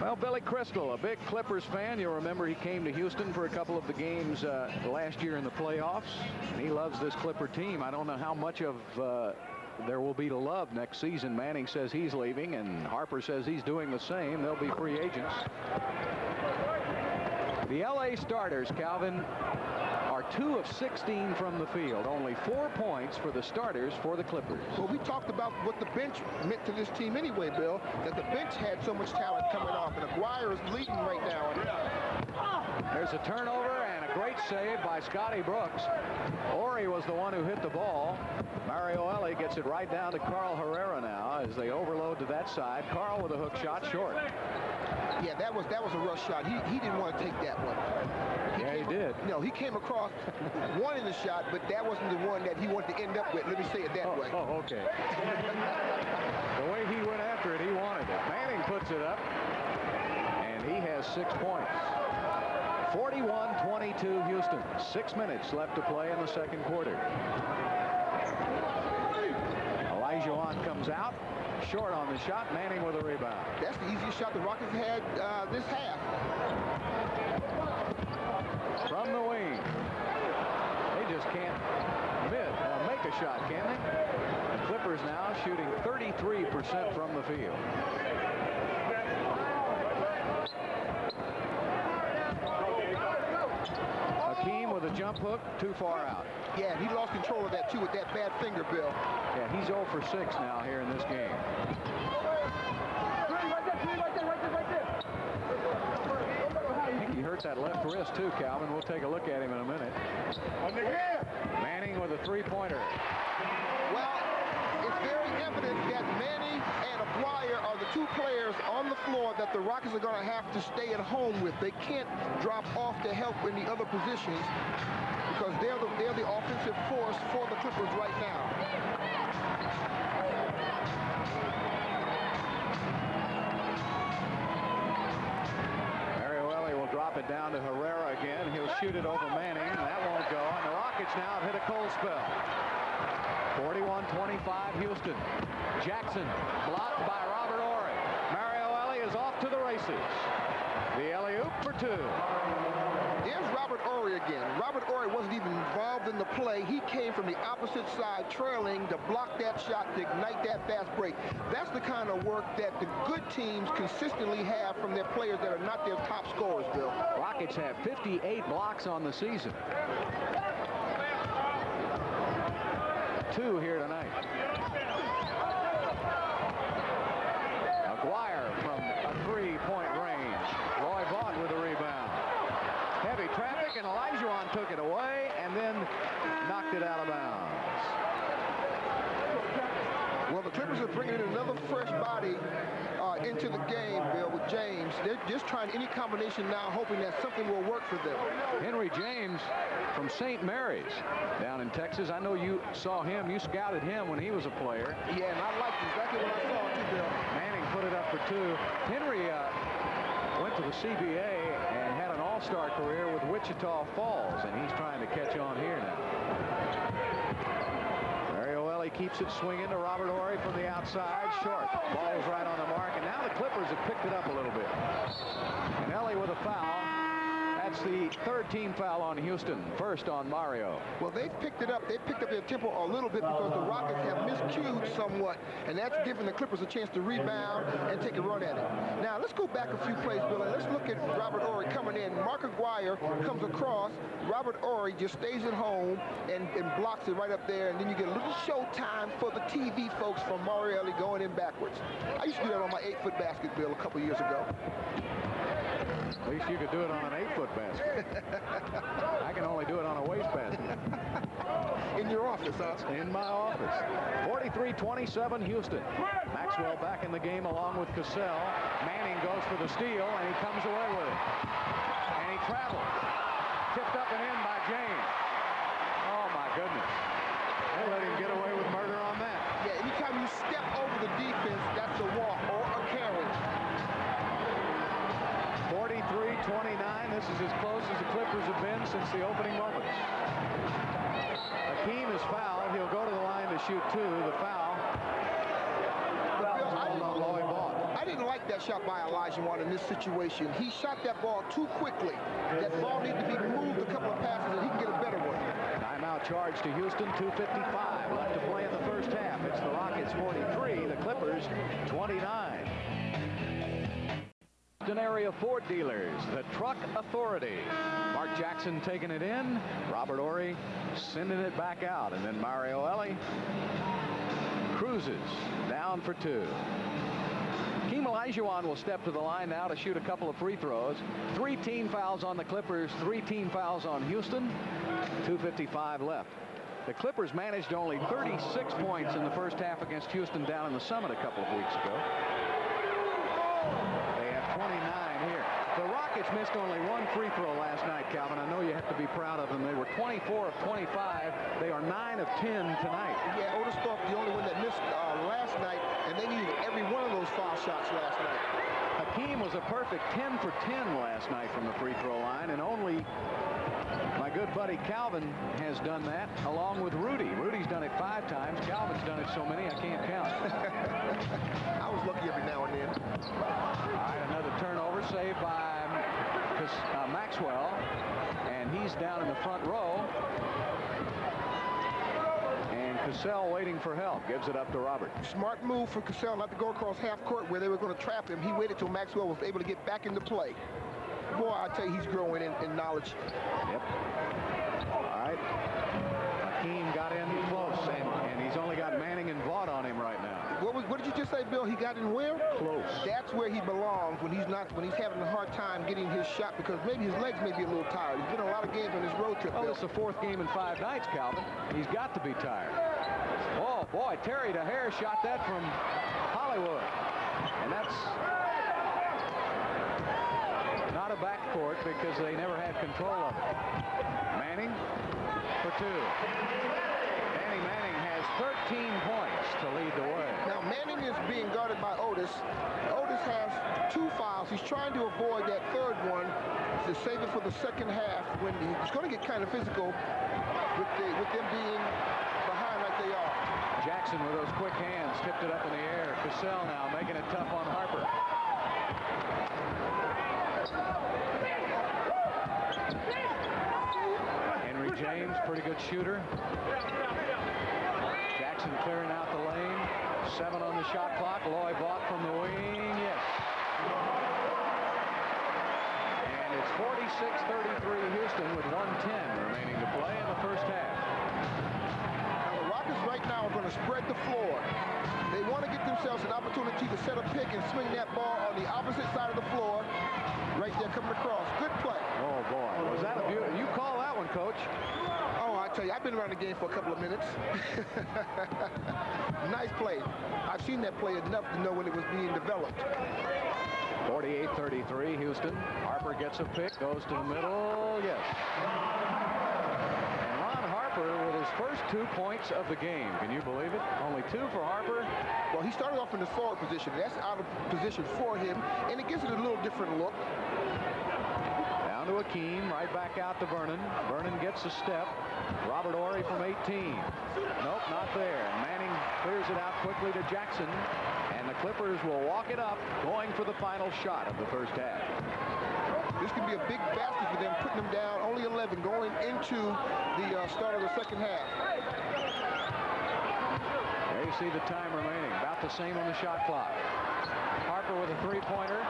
Well, Billy Crystal, a big Clippers fan. You'll remember he came to Houston for a couple of the games last year in the playoffs. And he loves this Clipper team. I don't know how much of there will be to love next season. Manning says he's leaving, and Harper says he's doing the same. They'll be free agents. The LA starters, Calvin, are 2 of 16 from the field. Only 4 points for the starters for the Clippers. Well, we talked about what the bench meant to this team anyway, Bill, that the bench had so much talent coming off, and Aguirre is leading right now. There's a turnover and a great save by Scotty Brooks. Horry was the one who hit the ball. Mario Elie gets it right down to Carl Herrera now as they overload to that side. Carl with a hook shot short. Yeah, that was a rush shot. He didn't want to take that one. He did. No, he came across one in the shot, but that wasn't the one that he wanted to end up with. Let me say it that way. Oh, okay. The way he went after it, he wanted it. Manning puts it up, and he has 6 points. 41-22 Houston. 6 minutes left to play in the second quarter. Olajuwon comes out. Short on the shot. Manning with a rebound. That's the easiest shot the Rockets had this half. From the wing. They just can't make a shot, can they? The Clippers now shooting 33% from the field. Hakeem with a jump hook, too far out. Yeah, he lost control of that, too, with that bad finger, Bill. Yeah, he's 0 for 6 now here in this game. I think he hurt that left wrist, too, Calvin. We'll take a look at him in a minute. Manning with a three-pointer. Well, it's very evident that Manning and Aguirre are the 2 players on the floor that the Rockets are going to have to stay at home with. They can't drop off to help in the other positions because they're the offensive force for the Clippers right now. Drop it down to Herrera again. He'll shoot it over Manning. That won't go. And the Rockets now have hit a cold spell. 41-25 Houston. Jackson blocked by Robert Horry. Mario Elie is off to the races. The alley-oop for 2. There's Robert Horry again. Robert Horry wasn't even involved in the play. He came from the opposite side trailing to block that shot to ignite that fast break. That's the kind of work that the good teams consistently have from their players that are not their top scorers, Bill. Rockets have 58 blocks on the season. 2 here tonight. Aguirre from a 3-point range. Roy Vaught with a rebound. Heavy traffic, and Olajuwon took it away and then knocked it out of bounds. Well, the Clippers are bringing in another fresh body into the game, Bill, with James. They're just trying any combination now, hoping that something will work for them. Henry James from St. Mary's down in Texas. I know you saw him. You scouted him when he was a player. Yeah, and I liked exactly what I saw, too, Bill. Manning put it up for 2. Henry went to the CBA and had an all-star career with Wichita Falls, and he's trying to catch on here now. Keeps it swinging to Robert Horry from the outside. Short. Ball is right on the mark, and now the Clippers have picked it up a little bit. And Elie with a foul. That's the third team foul on Houston. First on Mario. Well, they've picked it up. They've picked up their tempo a little bit because the Rockets have miscued somewhat, and that's giving the Clippers a chance to rebound and take a run at it. Now, let's go back a few plays, Bill, and let's look at Robert Horry coming in. Mark Aguirre comes across. Robert Horry just stays at home and blocks it right up there, and then you get a little showtime for the TV folks from Mario Elie going in backwards. I used to do that on my 8-foot basket, Bill, a couple years ago. At least you could do it on an 8-foot basket. I can only do it on a waist basket. In your office, huh? In my office. 43-27 Houston. Maxwell back in the game along with Cassell. Manning goes for the steal, and he comes away with it. And he travels. Tipped up and in by James. Oh, my goodness. They let him get away with murder on that. Yeah, anytime you step over the defense, that's a walk or a carry. 43-29. This is as close as the Clippers have been since the opening moments. Hakeem is fouled. He'll go to the line to shoot two. The foul. I didn't like that shot by Olajuwon in this situation. He shot that ball too quickly. That ball needs to be moved a couple of passes and he can get a better one. Timeout charge to Houston. 2:55 left to play in the first half. It's the Rockets 43, the Clippers 29. Area Ford dealers, the Truck Authority. Mark Jackson taking it in. Robert Horry sending it back out. And then Mario Elie cruises down for two. Hakeem Olajuwon will step to the line now to shoot a couple of free throws. 3 team fouls on the Clippers, 3 team fouls on Houston. 2:55 left. The Clippers managed only 36 points in the first half against Houston down in the Summit a couple of weeks ago. They have 29 here. The Rockets missed only 1 free throw last night, Calvin. I know you have to be proud of them. They were 24 of 25. They are 9 of 10 tonight. Yeah, Otis Thorpe, the only one that missed last night, and they needed every one of those foul shots last night. Hakeem was a perfect 10 for 10 last night from the free throw line, and only my good buddy Calvin has done that, along with Rudy. Rudy's done it 5 times. Calvin's done it so many I can't count. I was lucky every now and then. All right, another turnover saved by Maxwell, and he's down in the front row. And Cassell waiting for help. Gives it up to Robert. Smart move for Cassell not to go across half court where they were going to trap him. He waited till Maxwell was able to get back into play. Boy, I tell you, he's growing in knowledge. Yep. All right. Hakeem got in close, and he's only got Manning and Vaught on him right now. What did you just say, Bill? He got in where? Close. That's where he belongs when he's having a hard time getting his shot, because maybe his legs may be a little tired. He's been a lot of games on his road trip. Oh, it's the 4th game in 5 nights, Calvin. He's got to be tired. Oh, boy, Terry Dehere shot that from Hollywood. And that's not a backcourt because they never had control of it. Manning for 2. Danny Manning has 13 points to lead the way. Now, Manning is being guarded by Otis. Otis has 2 fouls. He's trying to avoid that third one to save it for the second half when he's going to get kind of physical with them being behind like they are. Jackson with those quick hands tipped it up in the air. Cassell now making it tough on Harper. Henry James, pretty good shooter. Jackson clearing out the lane. 7 on the shot clock. Vaught from the wing. Yes. And it's 46-33 Houston with 1:10 remaining to play in the first half. Now, the Rockets right now are going to spread the floor. They want to get themselves an opportunity to set a pick and swing that ball on the opposite side of the floor. Right there coming across. Good play. Oh, boy. Was that a beautiful... You call that one, Coach. Oh, I tell you, I've been around the game for a couple of minutes. Nice play. I've seen that play enough to know when it was being developed. 48-33, Houston. Harper gets a pick, goes to the middle. Yes. And Ron Harper with his first 2 points of the game. Can you believe it? Only 2 for Harper. Well, he started off in the forward position. That's out of position for him, and it gives it a little different look. Down to Hakeem, right back out to Vernon. Vernon gets a step. Robert Horry from 18. Nope, not there. Manning clears it out quickly to Jackson, and the Clippers will walk it up, going for the final shot of the first half. This can be a big basket for them, putting them down only 11 going into the start of the second half. There you see the time remaining, about the same on the shot clock. Harper with a three-pointer.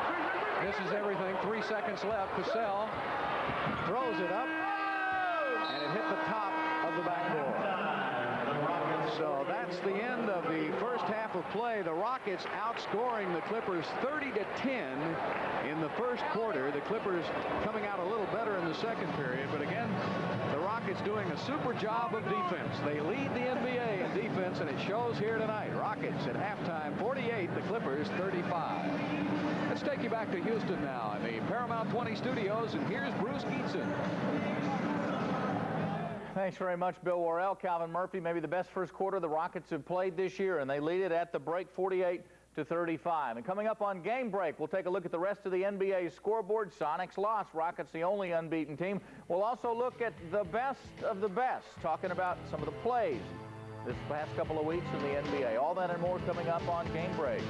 Misses everything. 3 seconds left. Cassell throws it up, and it hit the top of the backboard. So that's the end of the first half of play. The Rockets outscoring the Clippers 30-10 in the first quarter. The Clippers coming out a little better in the second period, but again, the Rockets doing a super job of defense. They lead the NBA in defense, and it shows here tonight. Rockets at halftime 48, the Clippers 35. Let's take you back to Houston now in the Paramount 20 studios, and here's Bruce Geetson. Thanks very much, Bill Worrell. Calvin Murphy, maybe the best first quarter the Rockets have played this year, and they lead it at the break 48-35. And coming up on Game Break, we'll take a look at the rest of the NBA scoreboard. Sonics lost. Rockets the only unbeaten team. We'll also look at the best of the best, talking about some of the plays this past couple of weeks in the NBA. All that and more coming up on Game Break.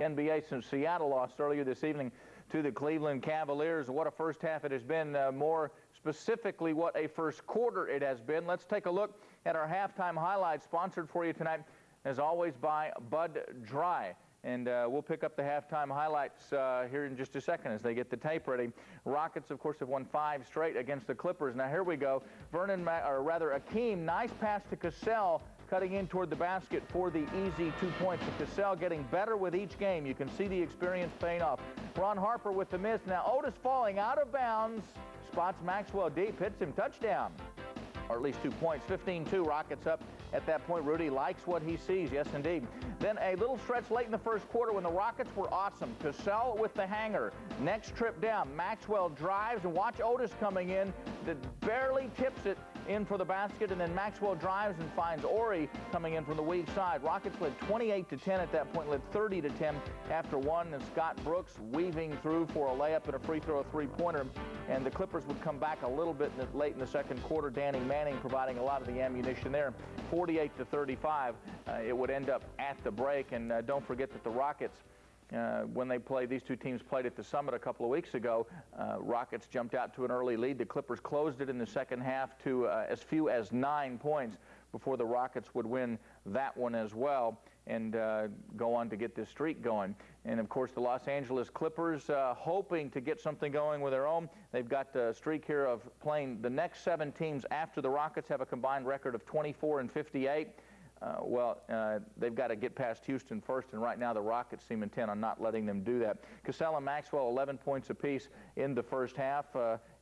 NBA since Seattle lost earlier this evening to the Cleveland Cavaliers. What a first half it has been. More specifically, what a first quarter it has been. Let's take a look at our halftime highlights, sponsored for you tonight, as always, by Bud Dry. And we'll pick up the halftime highlights here in just a second as they get the tape ready. Rockets, of course, have won 5 straight against the Clippers. Now, here we go. Hakeem, nice pass to Cassell, cutting in toward the basket for the easy 2 points. And Cassell getting better with each game. You can see the experience paying off. Ron Harper with the miss. Now Otis falling out of bounds. Spots Maxwell deep, hits him, touchdown. Or at least 2 points. 15-2, Rockets up at that point. Rudy likes what he sees, yes indeed. Then a little stretch late in the first quarter when the Rockets were awesome. Cassell with the hanger. Next trip down, Maxwell drives, and watch Otis coming in that barely tips it in for the basket, and then Maxwell drives and finds Horry coming in from the weak side. Rockets led 28-10 at that point, led 30-10 after one, and Scott Brooks weaving through for a layup and a free throw three-pointer, and the Clippers would come back a little bit late in the second quarter. Danny Manning providing a lot of the ammunition there. 48-35, it would end up at the break, and don't forget that the Rockets, when they played, these two teams played at the Summit a couple of weeks ago. Rockets jumped out to an early lead. The Clippers closed it in the second half to as few as 9 points before the Rockets would win that one as well and go on to get this streak going. And of course, the Los Angeles Clippers hoping to get something going with their own. They've got a streak here of playing the next 7 teams after the Rockets have a combined record of 24-58. They've got to get past Houston first, and right now the Rockets seem intent on not letting them do that. Cassell and Maxwell 11 points apiece in the first half,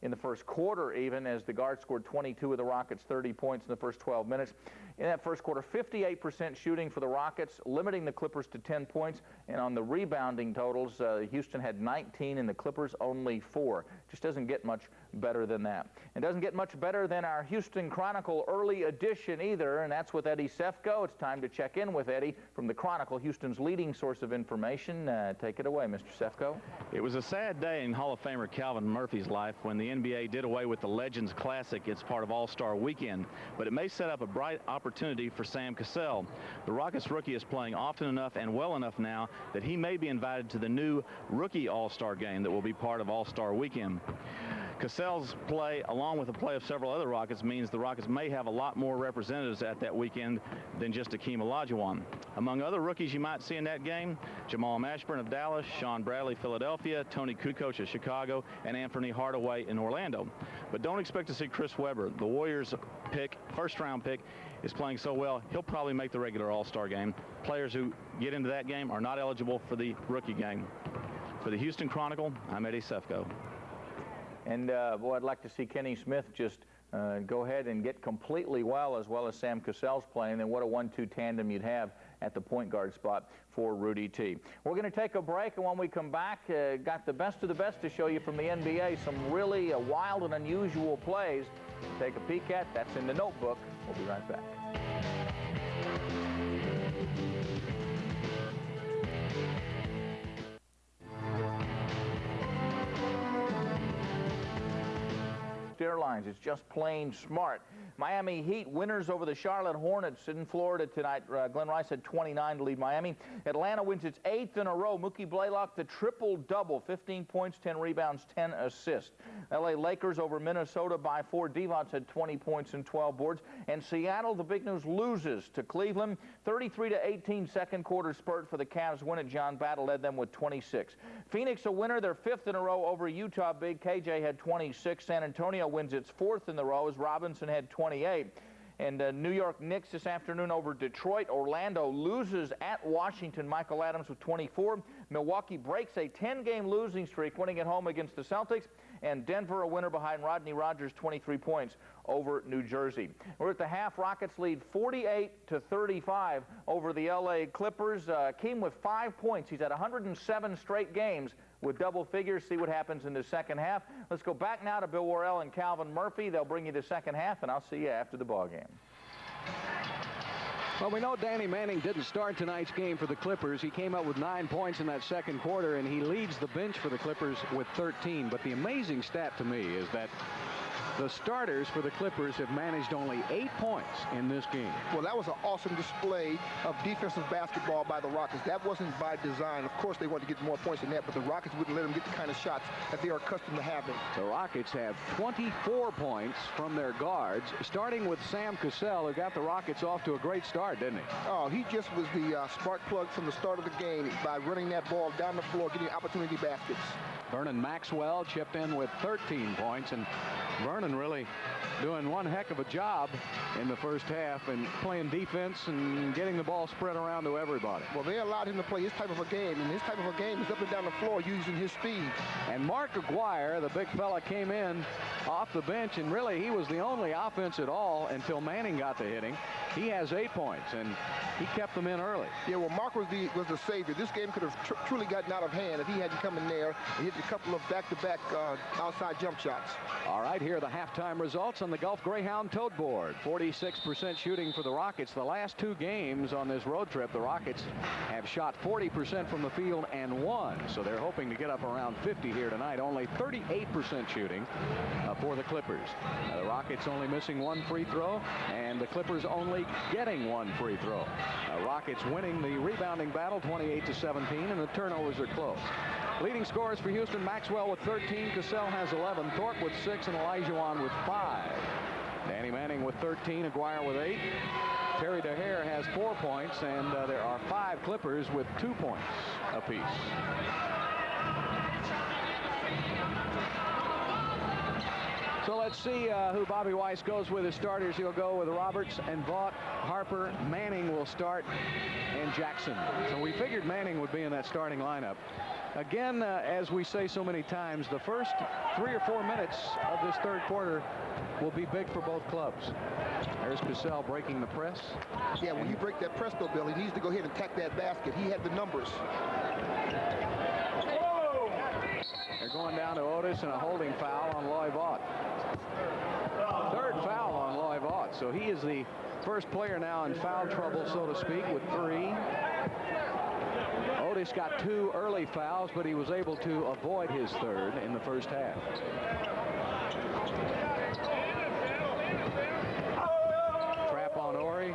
in the first quarter even, as the guards scored 22 of the Rockets' 30 points in the first 12 minutes. In that first quarter, 58% shooting for the Rockets, limiting the Clippers to 10 points. And on the rebounding totals, Houston had 19 and the Clippers only 4. Just doesn't get much better than that. And doesn't get much better than our Houston Chronicle early edition either, and that's with Eddie Sefko. It's time to check in with Eddie from the Chronicle, Houston's leading source of information. Take it away, Mr. Sefko. It was a sad day in Hall of Famer Calvin Murphy's life when the NBA did away with the Legends Classic. It's part of All-Star Weekend, but it may set up a bright opportunity for Sam Cassell. The Rockets rookie is playing often enough and well enough now that he may be invited to the new Rookie All-Star game that will be part of All-Star Weekend. Cassell's play, along with the play of several other Rockets, means the Rockets may have a lot more representatives at that weekend than just Hakeem Olajuwon. Among other rookies you might see in that game, Jamal Mashburn of Dallas, Sean Bradley, Philadelphia, Tony Kukoc of Chicago, and Anthony Hardaway in Orlando. But don't expect to see Chris Webber. The Warriors pick, first-round pick, is playing so well, he'll probably make the regular All-Star game. Players who get into that game are not eligible for the rookie game. For the Houston Chronicle, I'm Eddie Sefko. And, boy, I'd like to see Kenny Smith just go ahead and get completely well as Sam Cassell's playing. And what a 1-2 tandem you'd have at the point guard spot for Rudy T. We're going to take a break, and when we come back, got the best of the best to show you from the NBA. Some really wild and unusual plays to take a peek at. That's in the notebook. We'll be right back. Airlines. It's just plain smart. Miami Heat winners over the Charlotte Hornets in Florida tonight. Glenn Rice had 29 to lead Miami. Atlanta wins its 8th in a row. Mookie Blaylock, the triple-double, 15 points, 10 rebounds, 10 assists. L.A. Lakers over Minnesota by 4. Vaught had 20 points and 12 boards. And Seattle, the big news, loses to Cleveland. 33-18 second quarter spurt for the Cavs. Win it. John Battle led them with 26. Phoenix a winner, their 5th in a row over Utah. Big KJ had 26. San Antonio wins its 4th in the row as Robinson had 28. And New York Knicks this afternoon over Detroit. Orlando loses at Washington. Michael Adams with 24. Milwaukee breaks a 10-game losing streak, winning at home against the Celtics. And Denver a winner behind Rodney Rogers, 23 points over New Jersey. We're at the half. Rockets lead 48-35 over the L.A. Clippers. Hakeem with 5 points. He's at 107 straight games with double figures. See what happens in the second half. Let's go back now to Bill Worrell and Calvin Murphy. They'll bring you the second half, and I'll see you after the ball game. Well, we know Danny Manning didn't start tonight's game for the Clippers. He came up with 9 points in that second quarter, and he leads the bench for the Clippers with 13. But the amazing stat to me is that the starters for the Clippers have managed only 8 points in this game. Well, that was an awesome display of defensive basketball by the Rockets. That wasn't by design. Of course, they wanted to get more points than that, but the Rockets wouldn't let them get the kind of shots that they are accustomed to having. The Rockets have 24 points from their guards, starting with Sam Cassell, who got the Rockets off to a great start, didn't he? Oh, he just was the spark plug from the start of the game by running that ball down the floor, getting opportunity baskets. Vernon Maxwell chipped in with 13 points, and Vernon really doing one heck of a job in the first half and playing defense and getting the ball spread around to everybody. Well, they allowed him to play his type of a game, and his type of a game is up and down the floor using his speed. And Mark Aguirre, the big fella, came in off the bench, and really he was the only offense at all until Manning got to hitting. He has 8 points, and he kept them in early. Yeah, well, Mark was the savior. This game could have truly gotten out of hand if he hadn't come in there and hit a couple of back-to-back outside jump shots. All right, here are the halftime results on the Gulf Greyhound Tote Board. 46% shooting for the Rockets. The last 2 games on this road trip, the Rockets have shot 40% from the field and won, so they're hoping to get up around 50 here tonight. Only 38% shooting for the Clippers. The Rockets only missing 1 free throw, and the Clippers only getting 1 free throw. Rockets winning the rebounding battle 28-17, and the turnovers are close. Leading scorers for Houston, Maxwell with 13, Cassell has 11, Thorpe with 6, and Olajuwon with 5. Danny Manning with 13, Aguirre with 8. Terry Dehere has 4 points, and there are 5 Clippers with 2 points apiece. So let's see who Bobby Weiss goes with as starters. He'll go with Roberts and Vaught, Harper, Manning will start, and Jackson. So we figured Manning would be in that starting lineup. Again, as we say so many times, the first 3 or 4 minutes of this third quarter will be big for both clubs. There's Cassell breaking the press. Yeah, when you break that press, though, Bill, he needs to go ahead and attack that basket. He had the numbers. They're going down to Otis and a holding foul on Vaught. Third foul on Vaught. So he is the first player now in foul trouble, so to speak, with 3. Otis got 2 early fouls, but he was able to avoid his third in the first half. Trap on Horry.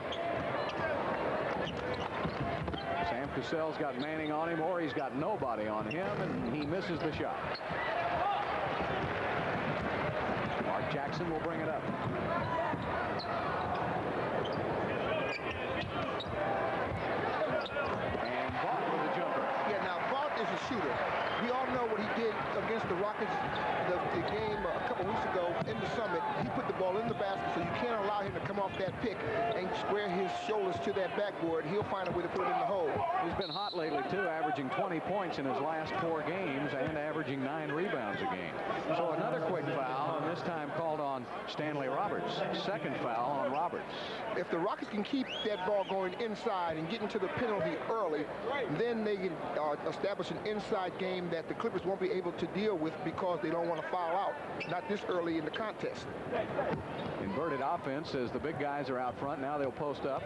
Sam Cassell's got Manning on him. Horry's got nobody on him, and he misses the shot. Mark Jackson will bring it up. And Vaught with the jumper. Yeah, now Vaught is a shooter. We all know what he did against the Rockets the game a couple weeks ago in the Summit. He put the ball in the basket, so you can't allow him to come off that pick and square his shoulders to that backboard. He'll find a way to put it in the hole. He's been hot lately, too, averaging 20 points in his last 4 games and averaging 9 rebounds a game. So another quick foul, and this time called on Stanley Roberts. Second foul on Roberts. If the Rockets can keep that ball going inside and get into the penalty early, then they can establish an inside game that the Clippers won't be able to deal with because they don't want to foul out, not this early in the contest. Inverted offense as the big guys are out front. Now they'll post up.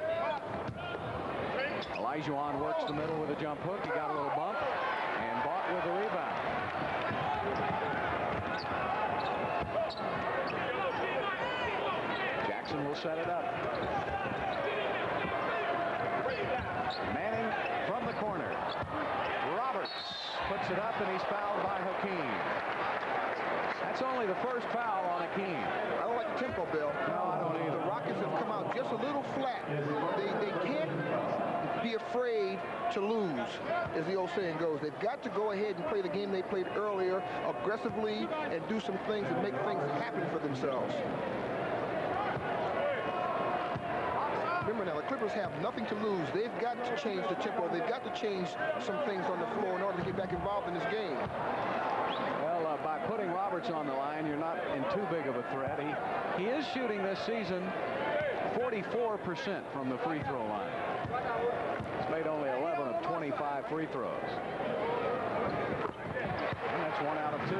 Olajuwon works the middle with a jump hook. He got a little bump, and Vaught with the rebound. Jackson will set it up. Manning from the corner. Roberts puts it up, and he's fouled by Hakeem. That's only the first foul on Hakeem. I don't like the tempo, Bill. No, I don't either. The Rockets have come out just a little flat. They can't be afraid to lose, as the old saying goes. They've got to go ahead and play the game they played earlier aggressively and do some things that make things happen for themselves. Remember now, the Clippers have nothing to lose. They've got to change the tempo. They've got to change some things on the floor in order to get back involved in this game. Well, by putting Roberts on the line, you're not in too big of a threat. He is shooting this season 44% from the free throw line. He's made only 11 of 25 free throws. And that's 1 out of 2.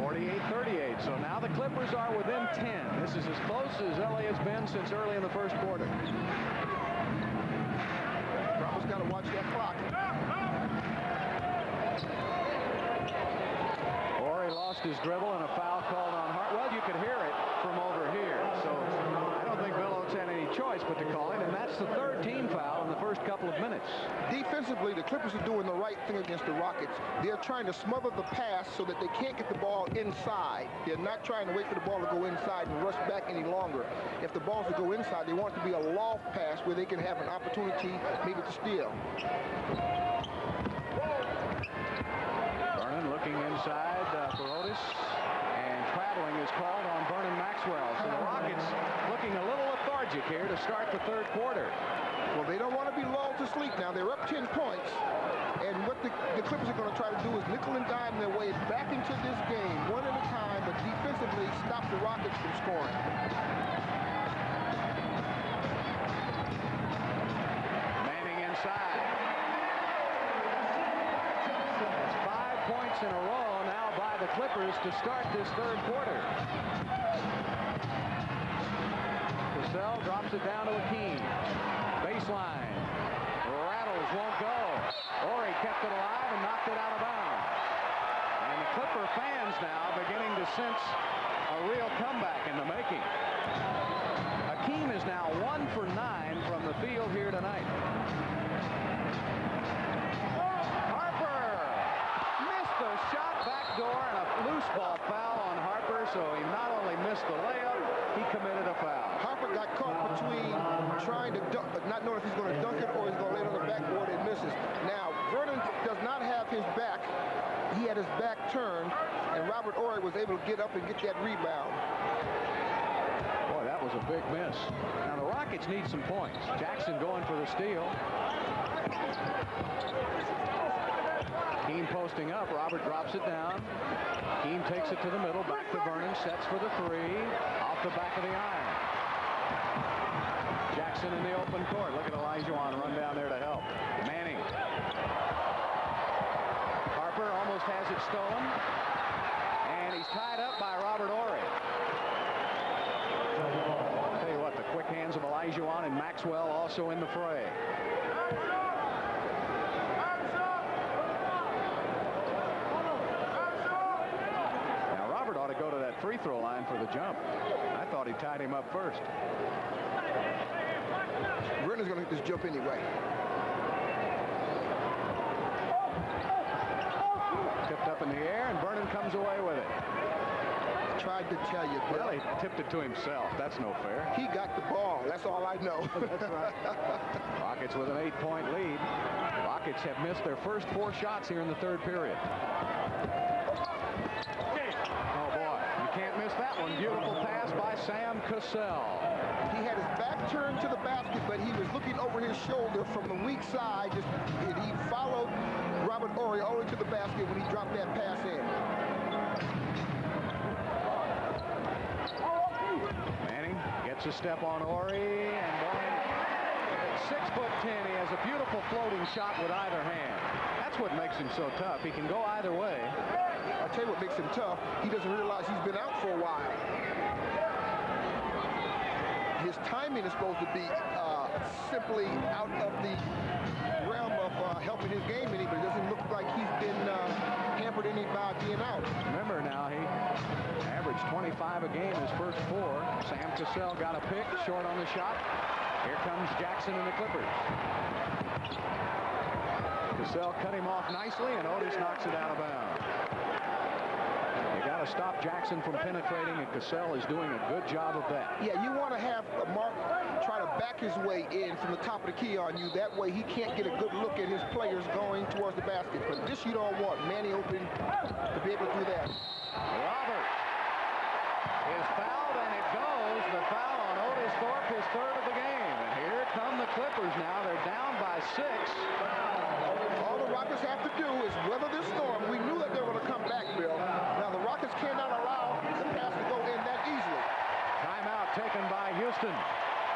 48-38. So now the Clippers are within 10. This is as close as Elie has been since early in the first quarter. Roberts got to watch that clock. Horry lost his dribble and a foul called on Hart. Well, you could hear it from over here. So I don't think Bill Oates had any choice but to call it, and that's the third team foul in the first couple of minutes. Defensively, the Clippers are doing the right thing against the Rockets. They're trying to smother the pass so that they can't get the ball inside. They're not trying to wait for the ball to go inside and rush back any longer. If the balls will go inside, they want it to be a loft pass where they can have an opportunity maybe to steal. Vernon looking inside for Otis, and traveling is called on Vernon Maxwell. So the Rockets looking a little lethargic here to start the third quarter. Well, they don't want to be lulled to sleep now. They're up 10 points. And what the Clippers are going to try to do is nickel and dime their way back into this game, one at a time, but defensively stop the Rockets from scoring. Manning inside. That's 5 points in a row now by the Clippers to start this third quarter. Cassell drops it down to Hakeem. Baseline. Rattles, won't go. Horry kept it alive and knocked it out of bounds. And the Clipper fans now beginning to sense a real comeback in the making. Hakeem is now 1 for 9 from the field here tonight. Harper missed the shot, backdoor, and a loose ball foul on Harper. So he not only missed the layup, he committed a foul. Harper got caught between trying to dunk, but not knowing if he's going to dunk it or he's going to lay it on the backboard and misses. Now, Vernon does not have his back. He had his back turned, and Robert Horry was able to get up and get that rebound. Boy, that was a big miss. Now, the Rockets need some points. Jackson going for the steal. Hakeem posting up. Robert drops it down. Hakeem takes it to the middle. Back to Vernon. Sets for the three. Off the back of the iron. Jackson in the open court. Look at Olajuwon run down there to help. Manning. Harper almost has it stolen. And he's tied up by Robert Horry. I'll tell you what, the quick hands of Olajuwon and Maxwell also in the fray. Now Robert ought to go to that free throw line for the jump. I thought he tied him up first. Vernon's going to get this jump anyway. Tipped up in the air, and Vernon comes away with it. Tried to tell you, Bill. Well, he tipped it to himself. That's no fair. He got the ball. That's all I know. That's right. Rockets with an 8-point lead. Rockets have missed their first 4 shots here in the third period. Oh, boy. You can't miss that one. Beautiful pass by Sam Cassell. He had his back turned to the basket, but he was looking over his shoulder from the weak side. He followed Robert Horry all the way to the basket when he dropped that pass in. Manning gets a step on Horry, and boy, at 6'10", he has a beautiful floating shot with either hand. That's what makes him so tough. He can go either way. I'll tell you what makes him tough. He doesn't realize he's been out for a while. His timing is supposed to be simply out of the realm of helping his game any, but it doesn't look like he's been hampered any by being out. Remember now, he averaged 25 a game his first 4. Sam Cassell got a pick, short on the shot. Here comes Jackson and the Clippers. Cassell cut him off nicely, and Otis knocks it out of bounds. You got to stop Jackson from penetrating, and Cassell is doing a good job of that. Yeah, you want to have Mark try to back his way in from the top of the key on you. That way he can't get a good look at his players going towards the basket. But this you don't want. Manny open to be able to do that. Robert is fouled, and it goes. The foul on Otis Thorpe, his 3rd of the game. And here come the Clippers now. They're down by 6. All the Rockets have to do is weather this storm. We knew that they were going to come back, Bill. Now the Rockets cannot allow the pass to go in that easily. Timeout taken by Houston.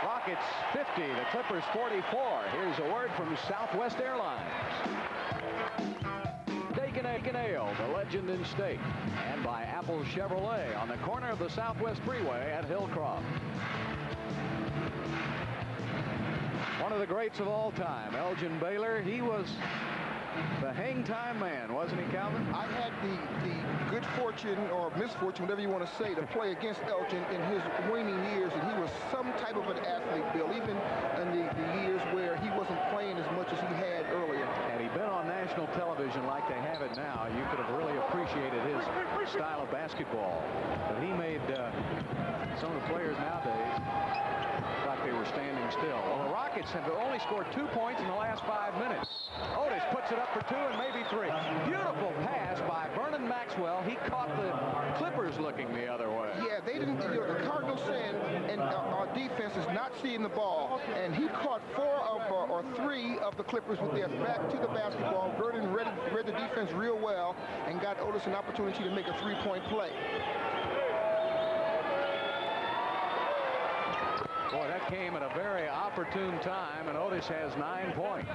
Rockets 50, the Clippers 44. Here's a word from Southwest Airlines. Ale, the legend in state, and by Apple Chevrolet on the corner of the Southwest Freeway at Hillcroft. One of the greats of all time, Elgin Baylor. He was the hang time man, wasn't he, Calvin? I had the good fortune or misfortune, whatever you want to say, to play against Elgin in his waning years, and he was some type of an athlete, Bill, even in the years where he wasn't playing as much as he had earlier. Had he been on national television like they have it now, you could have really appreciated his style of basketball. But he made some of the players nowadays like they were standing still. Well, the Rockets have only scored 2 points in the last 5 minutes. Otis puts it up for 2 and maybe 3. Beautiful pass by Vernon Maxwell. He caught the Clippers looking the other way. Yeah, they didn't. You know, the Cardinals sin, and our defense is not seeing the ball. And he caught 3 of the Clippers with their back to the basketball. Vernon read the defense real well and got Otis an opportunity to make a 3-point play. Boy, that came at a very opportune time, and Otis has 9 points.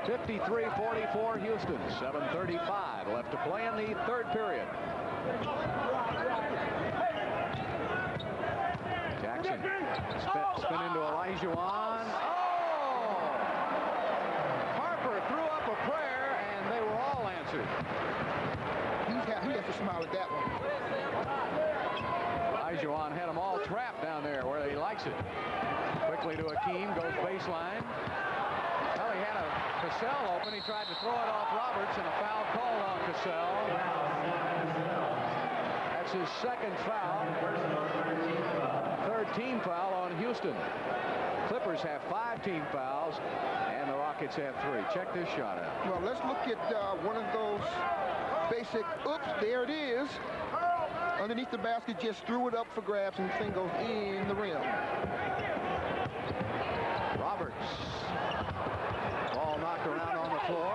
53-44 Houston. 7:35 left to play in the 3rd period. Jackson spin into Olajuwon. Oh! Harper threw up a prayer, and they were all answered. He has to smile at that one. Olajuwon had them all trapped down there where he likes it. Quickly to Hakeem, goes baseline. Well, he had a Cassell open. He tried to throw it off Roberts, and a foul called on Cassell. That's his 2nd foul. 3rd team foul on Houston. Clippers have 5 team fouls, and the Rockets have 3. Check this shot out. Well, let's look at one of those basic, oops, there it is. Underneath the basket, just threw it up for grabs, and the thing goes in the rim. Roberts. Ball knocked around on the floor.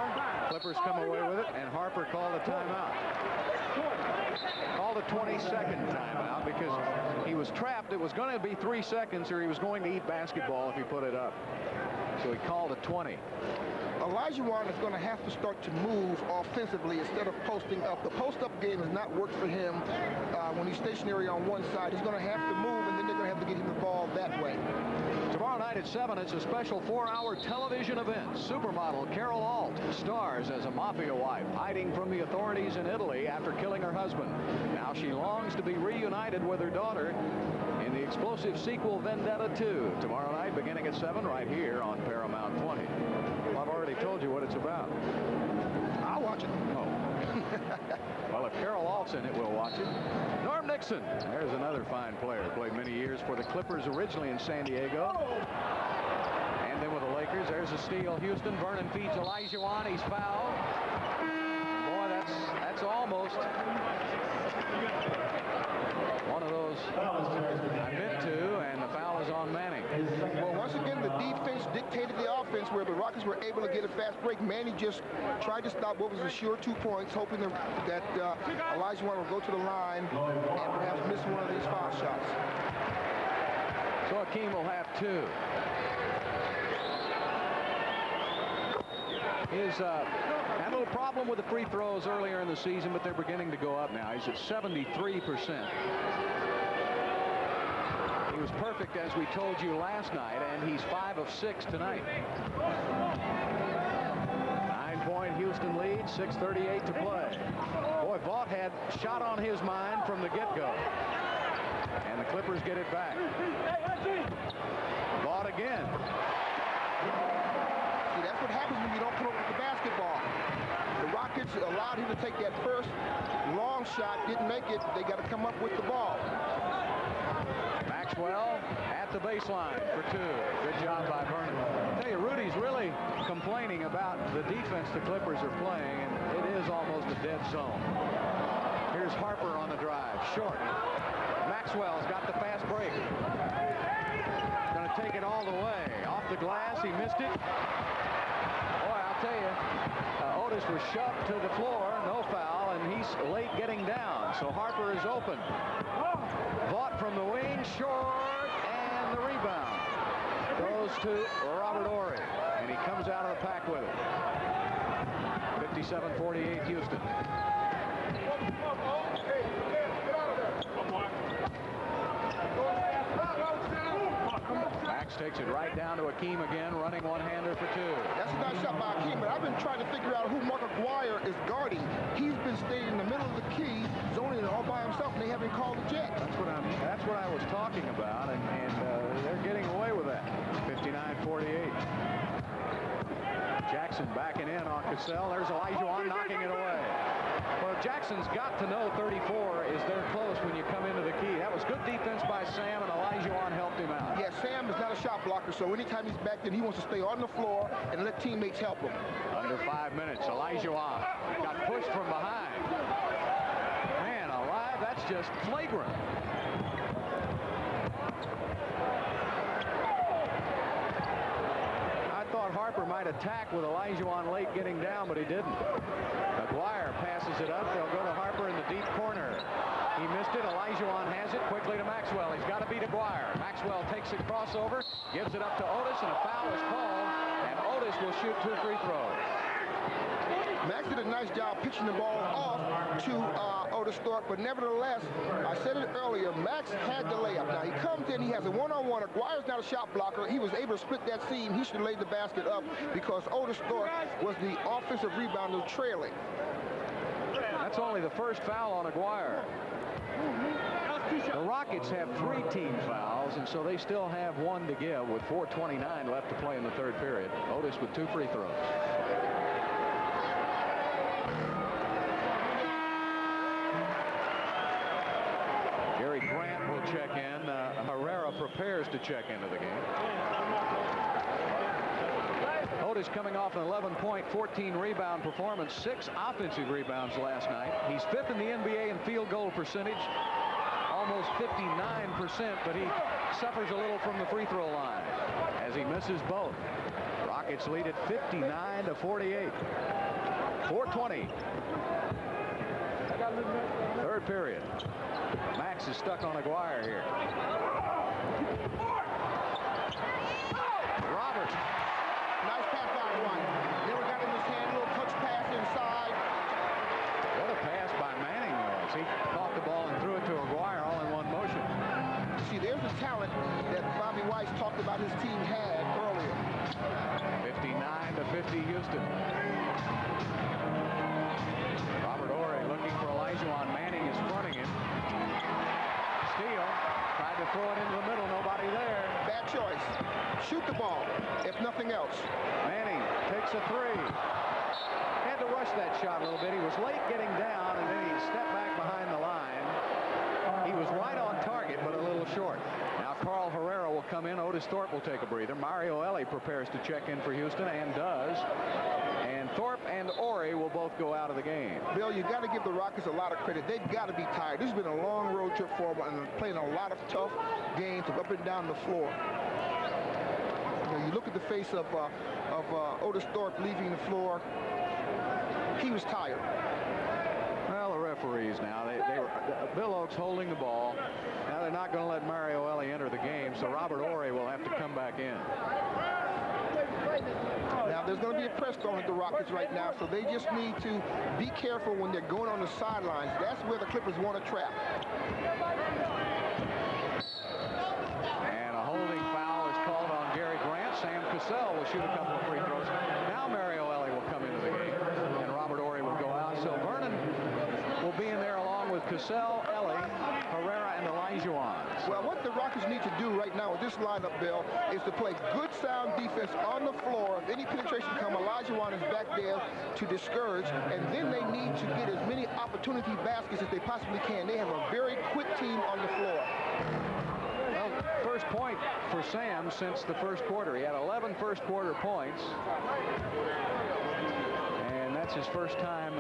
Clippers come away with it, and Harper called a timeout. Called a 22nd timeout because he was trapped. It was going to be 3 seconds, or he was going to eat basketball if he put it up. So he called a 20. Olajuwon is going to have to start to move offensively instead of posting up. The post-up game has not worked for him when he's stationary on one side. He's going to have to move, and then they're going to have to get him the ball that way. Tomorrow night at 7, it's a special 4-hour television event. Supermodel Carol Alt stars as a mafia wife hiding from the authorities in Italy after killing her husband. Now she longs to be reunited with her daughter in the explosive sequel Vendetta 2. Tomorrow night beginning at 7 right here on Paramount 20. Well, I've already told you what it's about. I'll watch it. Oh. Well, if Carol Alt's in it, we'll watch it. Norm Nixon. There's another fine player. Played many years for the Clippers originally in San Diego. And then with the Lakers, there's a steal. Houston. Vernon feeds Olajuwon. He's fouled. Boy, that's almost one of those I meant to, and the foul is on Manning. Well, once again, the defense dictated the offense where the Rockets were able to get a fast break. Manny just tried to stop what was a sure 2 points, hoping that Olajuwon will go to the line and perhaps miss one of these foul shots. So Hakeem will have 2. He's had a little problem with the free throws earlier in the season, but they're beginning to go up now. He's at 73%. He was perfect, as we told you last night, and he's 5 of 6 tonight. 9-point Houston lead, 6:38 to play. Boy, Vaught had shot on his mind. from the get-go. And the Clippers get it back. Vaught again. See, that's what happens when you don't put up with the basketball. The Rockets allowed him to take that first long shot, didn't make it. They got to come up with the ball. Maxwell at the baseline for two. Good job by Vernon. I tell you, Rudy's really complaining about the defense the Clippers are playing, and it is almost a dead zone. Here's Harper on the drive, short. Maxwell's got the fast break. Going to take it all the way. Off the glass, he missed it. Boy, I'll tell you, Otis was shoved to the floor, no foul, and he's late getting down. So Harper is open. Vaught from the wing, short, and the rebound goes to Robert Horry, and he comes out of the pack with it. 57-48 Houston. Max takes it right down to Hakeem again, running one-hander for two. That's a nice shot by Hakeem, but I've been trying to figure out who Mark Aguirre is guarding. He's been staying in the middle of the key, zoning it all by himself, and they haven't called the jet. That's what I was talking about, and they're getting away with that. 59-48. Jackson backing in on Cassell. There's Olajuwon knocking it away. Well, Jackson's got to know 34 is there close when you come into the key. That was good defense by Sam, and Olajuwon helped him out. Yeah, Sam is not a shot blocker, so anytime he's back then, he wants to stay on the floor and let teammates help him. Under 5 minutes, Olajuwon got pushed from behind. Man alive, that's just flagrant. I thought Harper might attack with Olajuwon late getting down, but he didn't. Aguirre passes it up. They'll go to Harper in the deep corner. He missed it. Olajuwon has it quickly to Maxwell. He's got to beat Aguirre. Maxwell takes it crossover, gives it up to Otis, and a foul is called, and Otis will shoot 2 free throws. Max did a nice job pitching the ball off to Otis Thorpe, but nevertheless, I said it earlier, Max had the layup. Now, he comes in, he has a one-on-one. Aguirre's not a shot blocker. He was able to split that seam. He should have laid the basket up because Otis Thorpe was the offensive rebounder trailing. That's only the first foul on Aguirre. The Rockets have 3 team fouls, and so they still have 1 to give with 4:29 left to play in the third period. Otis with 2 free throws. Gary Grant will check in. Herrera prepares to check into the game. Otis coming off an 11-point, 14-rebound performance, 6 offensive rebounds last night. He's 5th in the NBA in field goal percentage, almost 59%, but he suffers a little from the free throw line as he misses both. Rockets lead at 59-48. 4:20. Third period. Max is stuck on Aguirre here. Roberts. Nice pass by White. Never got in his hand, little touch pass inside. What a pass by Manning was. He caught the ball and threw it to Aguirre all in one motion. See, there's the talent that Bobby Weiss talked about his team had earlier. 59-50 Houston. Robert Horry looking for Olajuwon. Manning is fronting him. Steele tried to throw it into the middle. Nobody there. Bad choice. Shoot the ball, if nothing else. Manning takes a 3. Had to rush that shot a little bit. He was late getting down, and then he stepped back behind the line. He was right on target, but a little short. Now Carl Herrera will come in. Otis Thorpe will take a breather. Mario Elie prepares to check in for Houston, and does. And Thorpe and Horry will both go out of the game. Bill, you got to give the Rockets a lot of credit. They've got to be tired. This has been a long road trip for them, and they're playing a lot of tough games up and down the floor. You look at the face of Otis Thorpe leaving the floor. He was tired. Well, the referees now, they were Bill Oakes holding the ball. Now they're not going to let Mario Elie enter the game, so Robert Horry will have to come back in. Now, there's going to be a press thrown at the Rockets right now, so they just need to be careful when they're going on the sidelines. That's where the Clippers want to trap. And a holding foul is called on Gary Grant. Sam Cassell will shoot a couple of free throws. Now Mario Elie will come into the game, and Robert Horry will go out. So Vernon will be in there along with Cassell, Elie, Olajuwon. Well, what the Rockets need to do right now with this lineup, Bill, is to play good, sound defense on the floor. If any penetration come, Olajuwon is back there to discourage, and then they need to get as many opportunity baskets as they possibly can. They have a very quick team on the floor. Well, first point for Sam since the first quarter. He had 11 first quarter points, and that's his first time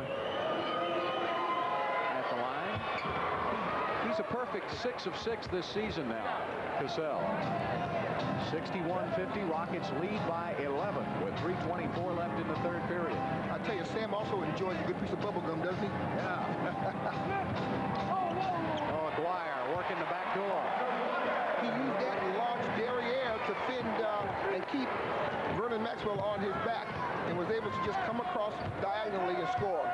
at the line. He's a perfect 6 of 6 this season now, Cassell. 61-50, Rockets lead by 11 with 3:24 left in the third period. I tell you, Sam also enjoys a good piece of bubble gum, doesn't he? Yeah. Oh, Aguirre working the back door. He used that large Dehere to fend and keep Vernon Maxwell on his back, and was able to just come across diagonally and score.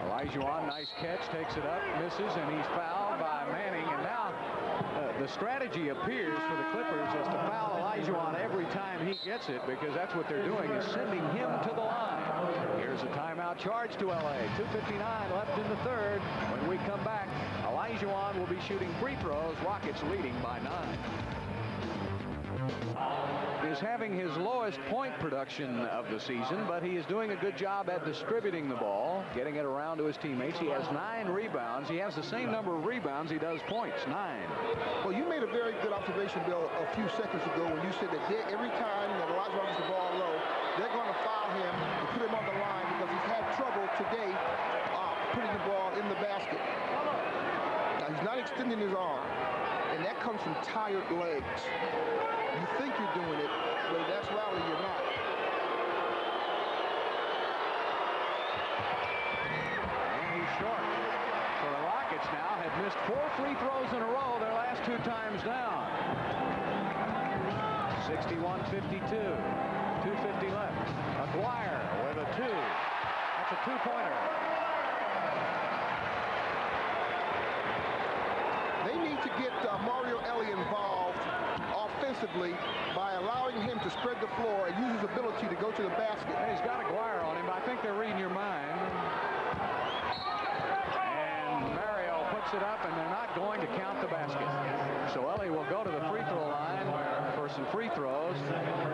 Olajuwon, nice catch, takes it up, misses, and he's fouled by Manning. And now the strategy appears for the Clippers is to foul Olajuwon every time he gets it, because that's what they're doing, is sending him to the line. Here's a timeout charge to L.A. 2:59 left in the third. When we come back, Olajuwon will be shooting free throws. Rockets leading by 9. Is having his lowest point production of the season, but he is doing a good job at distributing the ball, getting it around to his teammates. He has 9 rebounds. He has the same number of rebounds he does points, 9. Well, you made a very good observation, Bill, a few seconds ago when you said that every time that Olajuwon gets the ball low, they're going to foul him and put him on the line because he's had trouble today putting the ball in the basket. Now, he's not extending his arm, and that comes from tired legs. You think you're doing it, but that's reality you're not. And he's short. So the Rockets now have missed 4 free throws in a row their last 2 times down. 61-52. 2:50 left. Aguirre with a 2. That's a 2-pointer. They need to get Mario Elie involved offensively by allowing him to spread the floor and use his ability to go to the basket. And he's got Aguirre on him, but I think they're reading your mind. And Mario puts it up, and they're not going to count the basket. So Elie will go to the free throw line for some free throws,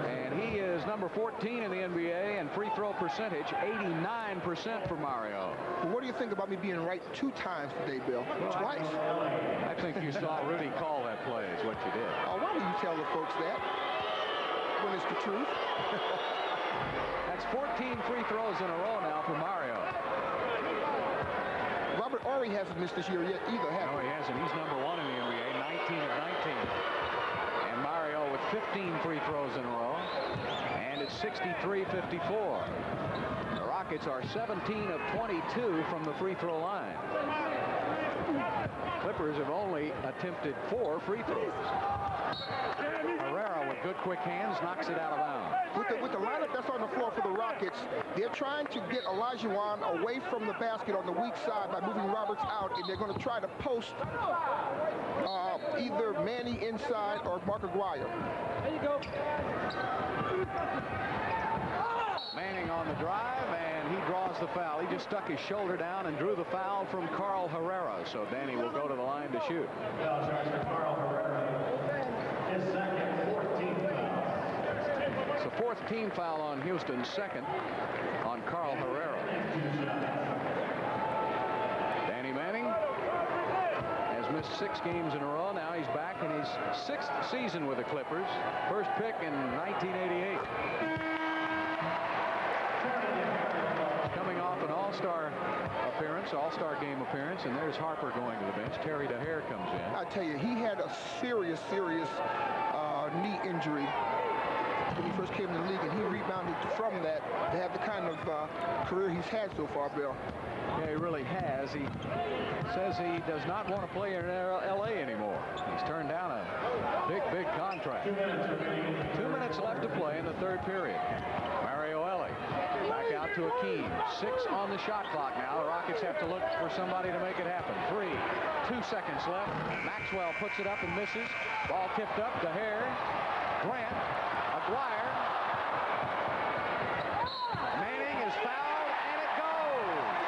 and he is number 14 in the NBA, and free throw percentage 89% for Mario. Well, what do you think about me being right 2 times today, Bill? Twice. I think you saw Rudy call that play is what you did. Oh, why do you tell the folks that when it's the truth? That's 14 free throws in a row now for Mario. Horry hasn't missed this year yet either, has he? No, he hasn't. He's number 1 in the NBA, 19 of 19. And Mario with 15 free throws in a row. And it's 63-54. The Rockets are 17 of 22 from the free throw line. Clippers have only attempted 4 free throws. Herrera with good quick hands knocks it out of bounds. With the lineup that's on the floor for the Rockets, they're trying to get Olajuwon away from the basket on the weak side by moving Roberts out, and they're going to try to post either Manny inside or Mark Aguirre. There you go. Manning on the drive, and he draws the foul. He just stuck his shoulder down and drew the foul from Carl Herrera. So Danny will go to the line to shoot. Foul charge for Carl Herrera. His second 14th foul. It's the 4th team foul on Houston, 2nd on Carl Herrera. Danny Manning has missed 6 games in a row. Now he's back in his 6th season with the Clippers. First pick in 1988. Coming off an all-star appearance, all-star game appearance, and there's Harper going to the bench. Terry Dehere comes in. I tell you, he had a serious knee injury when he first came in the league, and he rebounded from that to have the kind of career he's had so far, Bill. Yeah, he really has. He says he does not want to play in L.A. anymore. He's turned down a big contract. 2 minutes left to play in the third period. Mario Elie back out to Hakeem. 6 on the shot clock now. The Rockets have to look for somebody to make it happen. 2 seconds left. Maxwell puts it up and misses. Ball tipped up. Dehere. Grant. Aguirre. Manning is fouled, and it goes.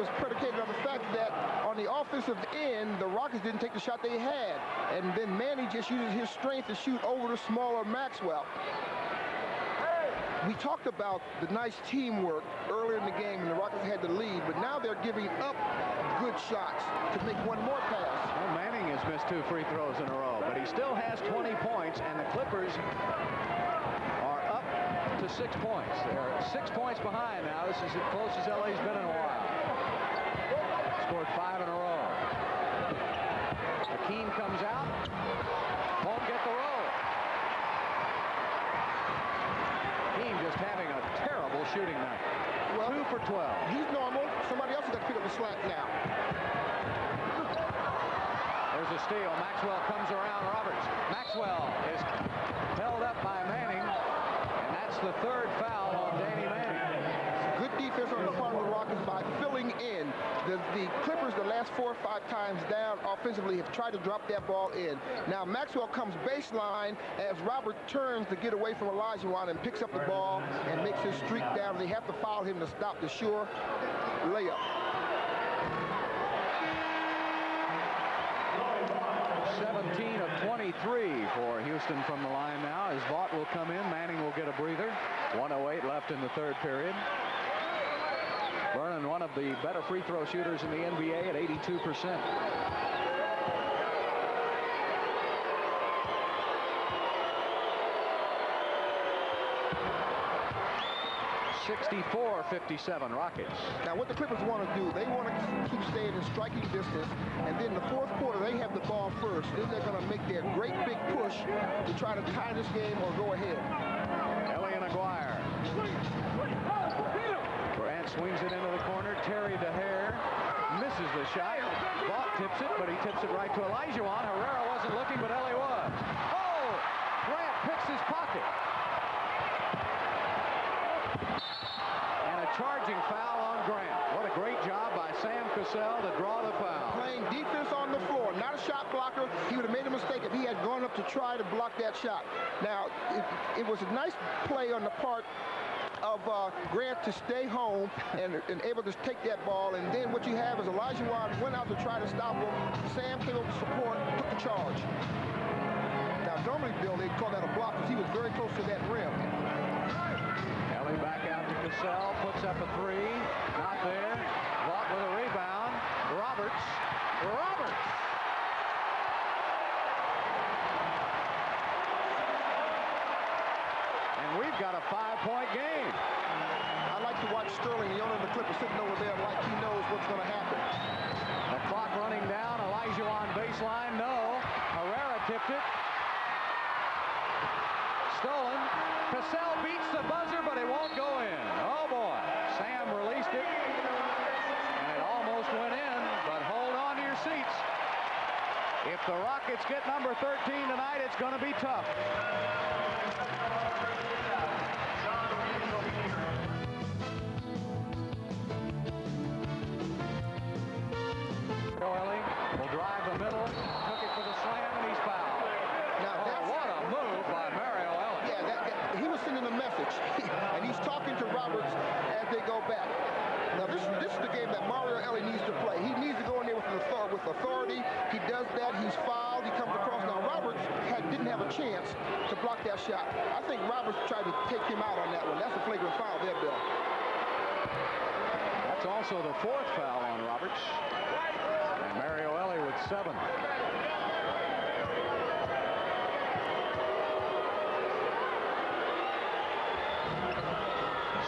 was predicated on the fact that on the offensive end, the Rockets didn't take the shot they had. And then Manny just uses his strength to shoot over the smaller Maxwell. We talked about the nice teamwork earlier in the game when the Rockets had the lead, but now they're giving up good shots to make one more pass. Well, Manning has missed 2 free throws in a row, but he still has 20 points, and the Clippers are up to 6 points. They're 6 points behind now. This is as close as LA's been in a while. Scored 5 in a row. Hakeem comes out. Won't get the roll. Hakeem just having a terrible shooting night. Well, 2 for 12. He's normal. Somebody else has got to pick up the slack now. There's a steal. Maxwell comes around Roberts. Maxwell is held up by Manning, and that's the 3rd foul on Danny Manning. Good defense on the part of the Rockets by filling in. The Clippers, the last 4 or 5 times down offensively, have tried to drop that ball in. Now Maxwell comes baseline as Robert turns to get away from Olajuwon and picks up the ball and makes his streak down. They have to foul him to stop the sure layup. 17 of 23 for Houston from the line now as Vaught will come in. Manning will get a breather. 1:08 left in the 3rd period. Vernon, one of the better free throw shooters in the NBA at 82%. (64-57) Rockets. Now what the Clippers want to do, they want to keep staying in striking distance, and then the 4th quarter they have the ball first. Then they're going to make their great big push to try to tie this game or go ahead. Elie and Aguirre. Grant swings it into the corner. Terry Dehere misses the shot. Vaught tips it, but he tips it right to Olajuwon. Herrera wasn't looking, but Elie was. Oh! Grant picks his pocket. And a charging foul on Grant. What a great job by Sam Cassell to draw the foul. Playing defense on the floor, not a shot blocker. He would have made a mistake if he had gone up to try to block that shot. Now, it was a nice play on the part of Grant to stay home and able to take that ball. And then what you have is Olajuwon went out to try to stop him. Sam came up to support, took the charge. Now, normally, Bill, they'd call that a block because he was very close to that rim. Elie back out to Cassell, puts up a 3. Not there. Vaught with a rebound. Roberts. And we've got a 5-point game. I like to watch Sterling, the owner of the Clippers, sitting over there like he knows what's going to happen. The clock running down. Olajuwon baseline. No. Herrera tipped it. Stolen. Cassell beats the buzzer, but it won't go in. Oh, boy. Sam released it. And it almost went in, but hold on to your seats. If the Rockets get number 13 tonight, it's going to be tough. Elie will drive the middle. Took it for the slam, and he's fouled. Now, What a move by Mario Elie. yeah, he was sending a message, and he's talking to Roberts as they go back. Now, this is the game that Mario Elie needs to play. He needs to go in there with authority. He does that. He's fouled. He comes across. Now, Roberts didn't have a chance to block that shot. I think Roberts tried to take him out on that one. That's a flagrant foul there, Bill. That's also the 4th foul on Roberts. And Mario Elie with 7.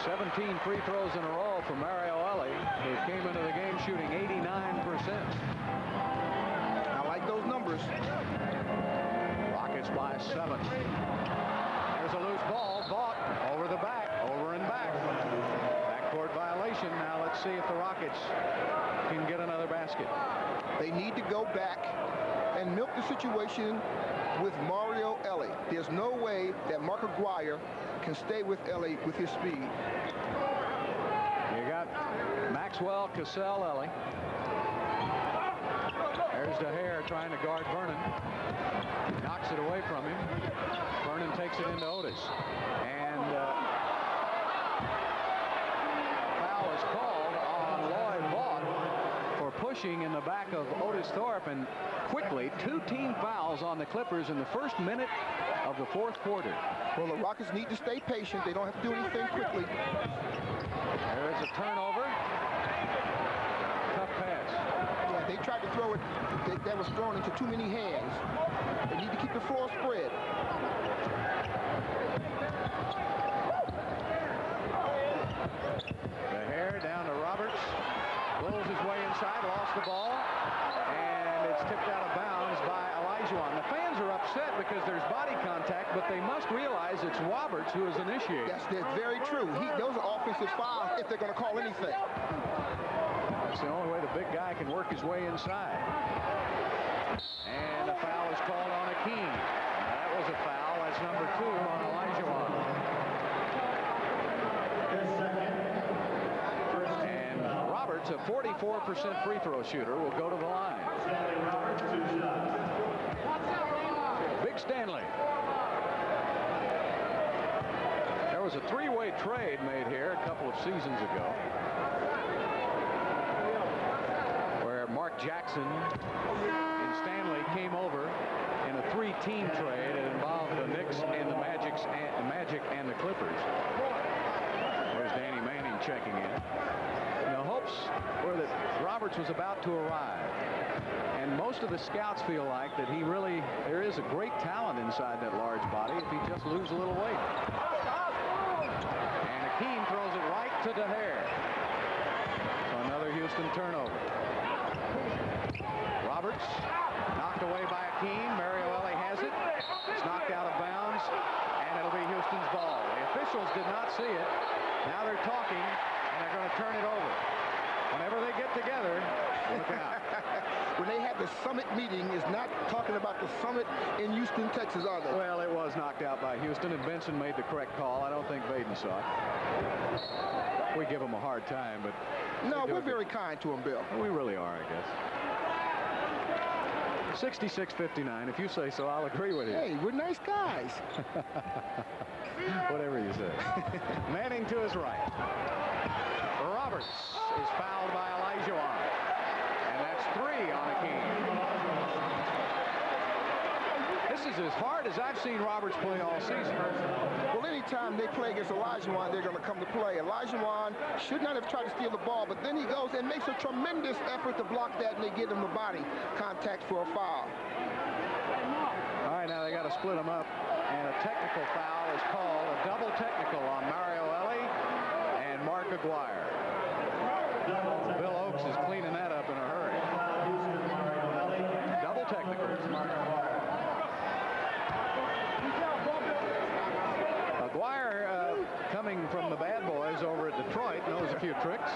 17 free throws in a row for Mario Elie, who came into the game shooting 89%. I like those numbers. Rockets by 7. There's a loose ball. Vaught over the back, over and back. Backcourt violation. Now let's see if the Rockets can get another basket. They need to go back and milk the situation with Mario Elie. There's no way that Mark Aguirre can stay with Elie with his speed. You got Maxwell, Cassell, Elie. There's Dehere trying to guard Vernon. Knocks it away from him. Vernon takes it into Otis. And foul is called on Vaught. pushing in the back of Otis Thorpe, and quickly 2 team fouls on the Clippers in the first minute of the fourth quarter. Well, the Rockets need to stay patient. They don't have to do anything quickly. There is a turnover. Tough pass. Yeah, they tried to throw it. That was thrown into too many hands. They need to keep the floor spread. Dehere down to Roberts. Blows his way inside, lost the ball, and it's tipped out of bounds by Olajuwon. The fans are upset because there's body contact, but they must realize it's Roberts who is initiating. That's very true. Those are offensive fouls if they're going to call anything. That's the only way the big guy can work his way inside. And a foul is called on Hakeem. That was a foul. That's number 2 on Olajuwon. And Roberts, a 44% free throw shooter, will go to the line. Big Stanley. There was a 3-way trade made here a couple of seasons ago, where Mark Jackson and Stanley came over in a 3-team trade. It involved the Knicks and the Magic and the Clippers. There's Danny Manning checking in. And the hopes were that Roberts was about to arrive. And most of the scouts feel like that there is a great talent inside that large body if he just loses a little weight. And Hakeem throws it right to Dehere. So another Houston turnover. Roberts knocked away by Hakeem. Elie has it. It's knocked out of bounds, and it'll be Houston's ball. The officials did not see it. Now they're talking, and they're going to turn it over. Whenever they get together, look out. When they had the summit meeting, is not talking about the summit in Houston, Texas, are they? Well, it was knocked out by Houston, and Benson made the correct call. I don't think Baden saw it. We give him a hard time, but... No, we're very kind to him, Bill. We really are, I guess. 66-59. If you say so, I'll agree with you. Hey, we're nice guys. Whatever you say. Manning to his right. Roberts is fouled by Olajuwon. And that's 3 on Hakeem. This is as hard as I've seen Roberts play all season. Well, anytime they play against Olajuwon, they're going to come to play. Olajuwon should not have tried to steal the ball, but then he goes and makes a tremendous effort to block that, and they give him the body contact for a foul. All right, now they got to split them up, and a technical foul is called, a double technical on Elie and Mark Aguirre. Bill Oakes is cleaning that up in a hurry. Double technical. Aguirre, coming from the bad boys over at Detroit, knows a few tricks.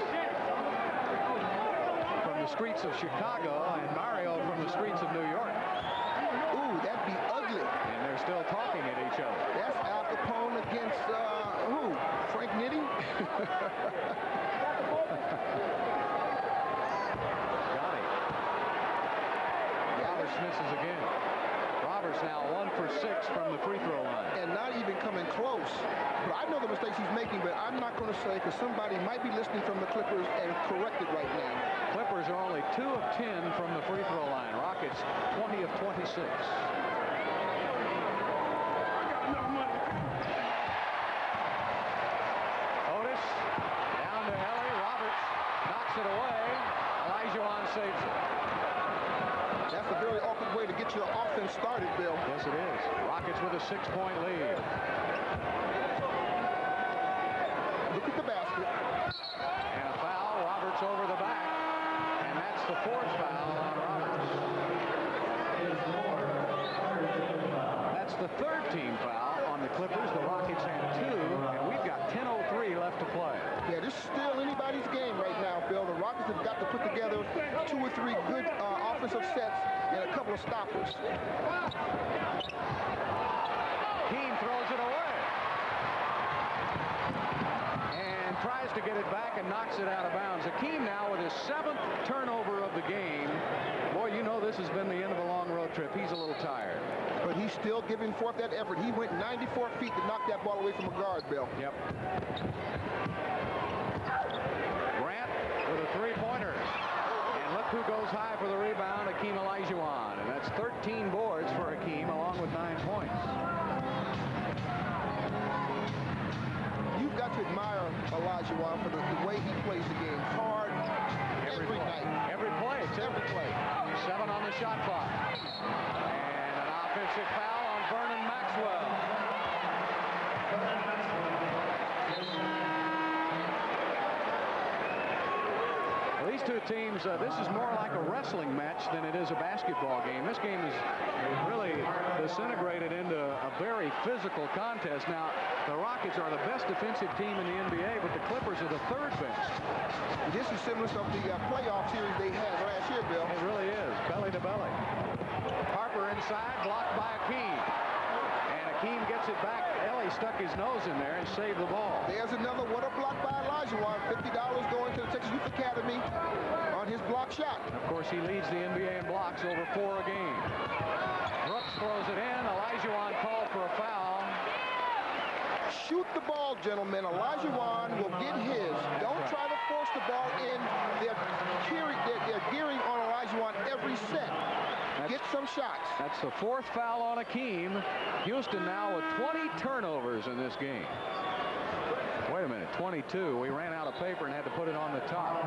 From the streets of Chicago, and Mario from the streets of New York. Ooh, that'd be ugly. And they're still talking at each other. That's Al Capone against, who? Frank Nitti? Got it. Roberts misses again. Roberts now 1 for 6 from the free throw line. And not even coming close. But I know the mistakes he's making, but I'm not going to say, because somebody might be listening from the Clippers and correct it right now. Clippers are only 2 of 10 from the free throw line. Rockets 20 of 26. Otis down to Elie. Roberts knocks it away. Olajuwon saves it. That's a very awkward way to get your offense started, Bill. Yes, it is. Rockets with a 6-point lead. Look at the basket. And a foul. Roberts over the back. And that's the 4th foul on Roberts. That's the 3rd team foul on the Clippers. The Rockets had 2, and we've got 10:03 left to play. Yeah, this is still anybody's game right now, Bill. The Rockets have got to put together 2 or 3 good offensive sets and a couple of stoppers. Hakeem throws it away. And tries to get it back and knocks it out of bounds. Hakeem now with his 7th turnover of the game. Boy, you know this has been the end of a long road trip. He's a little tired. But he's still giving forth that effort. He went 94 feet to knock that ball away from a guard, Bill. Yep. Grant with a 3-pointer. And look who goes high for the rebound? Hakeem Olajuwon. And that's 13 boards for Hakeem, along with 9 points. You've got to admire Olajuwon for the way he plays the game. Hard every night. Every play. Every play. 7 on the shot clock. And an offensive foul on Vernon Maxwell. These two teams, this is more like a wrestling match than it is a basketball game. This game is really disintegrated into a very physical contest. Now, the Rockets are the best defensive team in the NBA, but the Clippers are the 3rd best. This is similar to the playoff series they had last year, Bill. It really is, belly to belly. Harper inside, blocked by Hakeem. And Hakeem gets it back. Elie stuck his nose in there and saved the ball. There's another what a block by Olajuwon. $50 going to the Texas Youth Academy on his block shot. Of course, he leads the NBA in blocks, over 4 a game. Brooks throws it in. Olajuwon called for a foul. Shoot the ball, gentlemen. Olajuwon will get his. Don't try to force the ball in. They're gearing on Olajuwon every set. Get some shots. That's the 4th foul on Hakeem. Houston now with 20 turnovers in this game. Wait a minute, 22. We ran out of paper and had to put it on the top.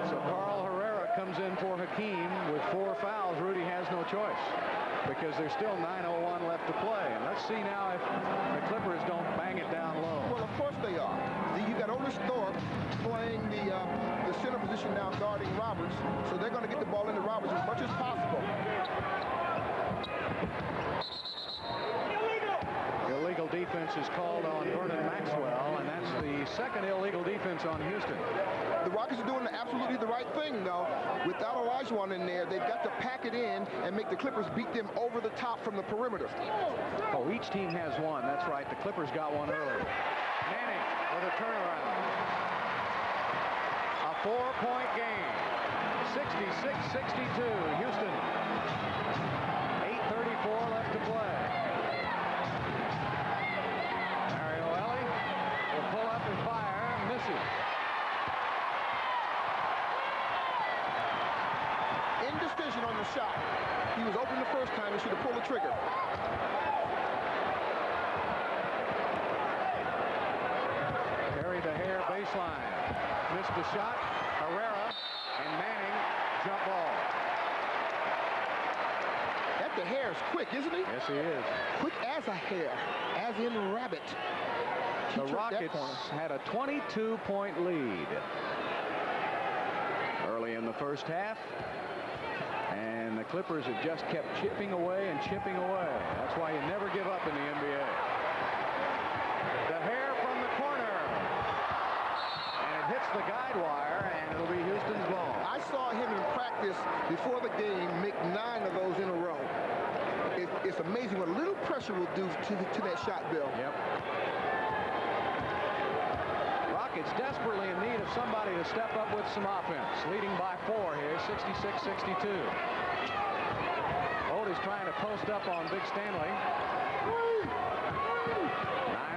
So Carl Herrera comes in for Hakeem with 4 fouls. Rudy has no choice because there's still 9:01 left to play. And let's see now if the Clippers don't bang it down low. Well, of course they are. You got Otis Thorpe playing the center position now, guarding Roberts. So they're going to get the ball into Roberts as much as possible. Illegal defense is called on Vernon Maxwell, and that's the 2nd illegal defense on Houston. The Rockets are doing absolutely the right thing, though. Without Olajuwon in there, they've got to pack it in and make the Clippers beat them over the top from the perimeter. Oh, each team has one. That's right. The Clippers got one early. Manning with a turnaround. A 4-point game. 66-62. Houston. 8:34 left to play. Elie will pull up and fire. Misses. Indecision on the shot. He was open the first time. He should have pulled the trigger. Harry Dehere baseline. Missed the shot. Herrera and Manning jump ball. That Dehere's quick, isn't he? Yes, he is. Quick as a hare, as in rabbit. The Rockets had a 22-point lead early in the first half, and the Clippers have just kept chipping away and chipping away. That's why you never give up in the NBA. Dehere from the corner, and it hits the guide wire, and it'll be Houston's ball. I saw him in practice before the game make 9 of those in a row. It's amazing what a little pressure will do to that shot, Bill. Yep. Rockets desperately in need of somebody to step up with some offense. Leading by 4 here, 66-62. Otis trying to post up on Big Stanley. 9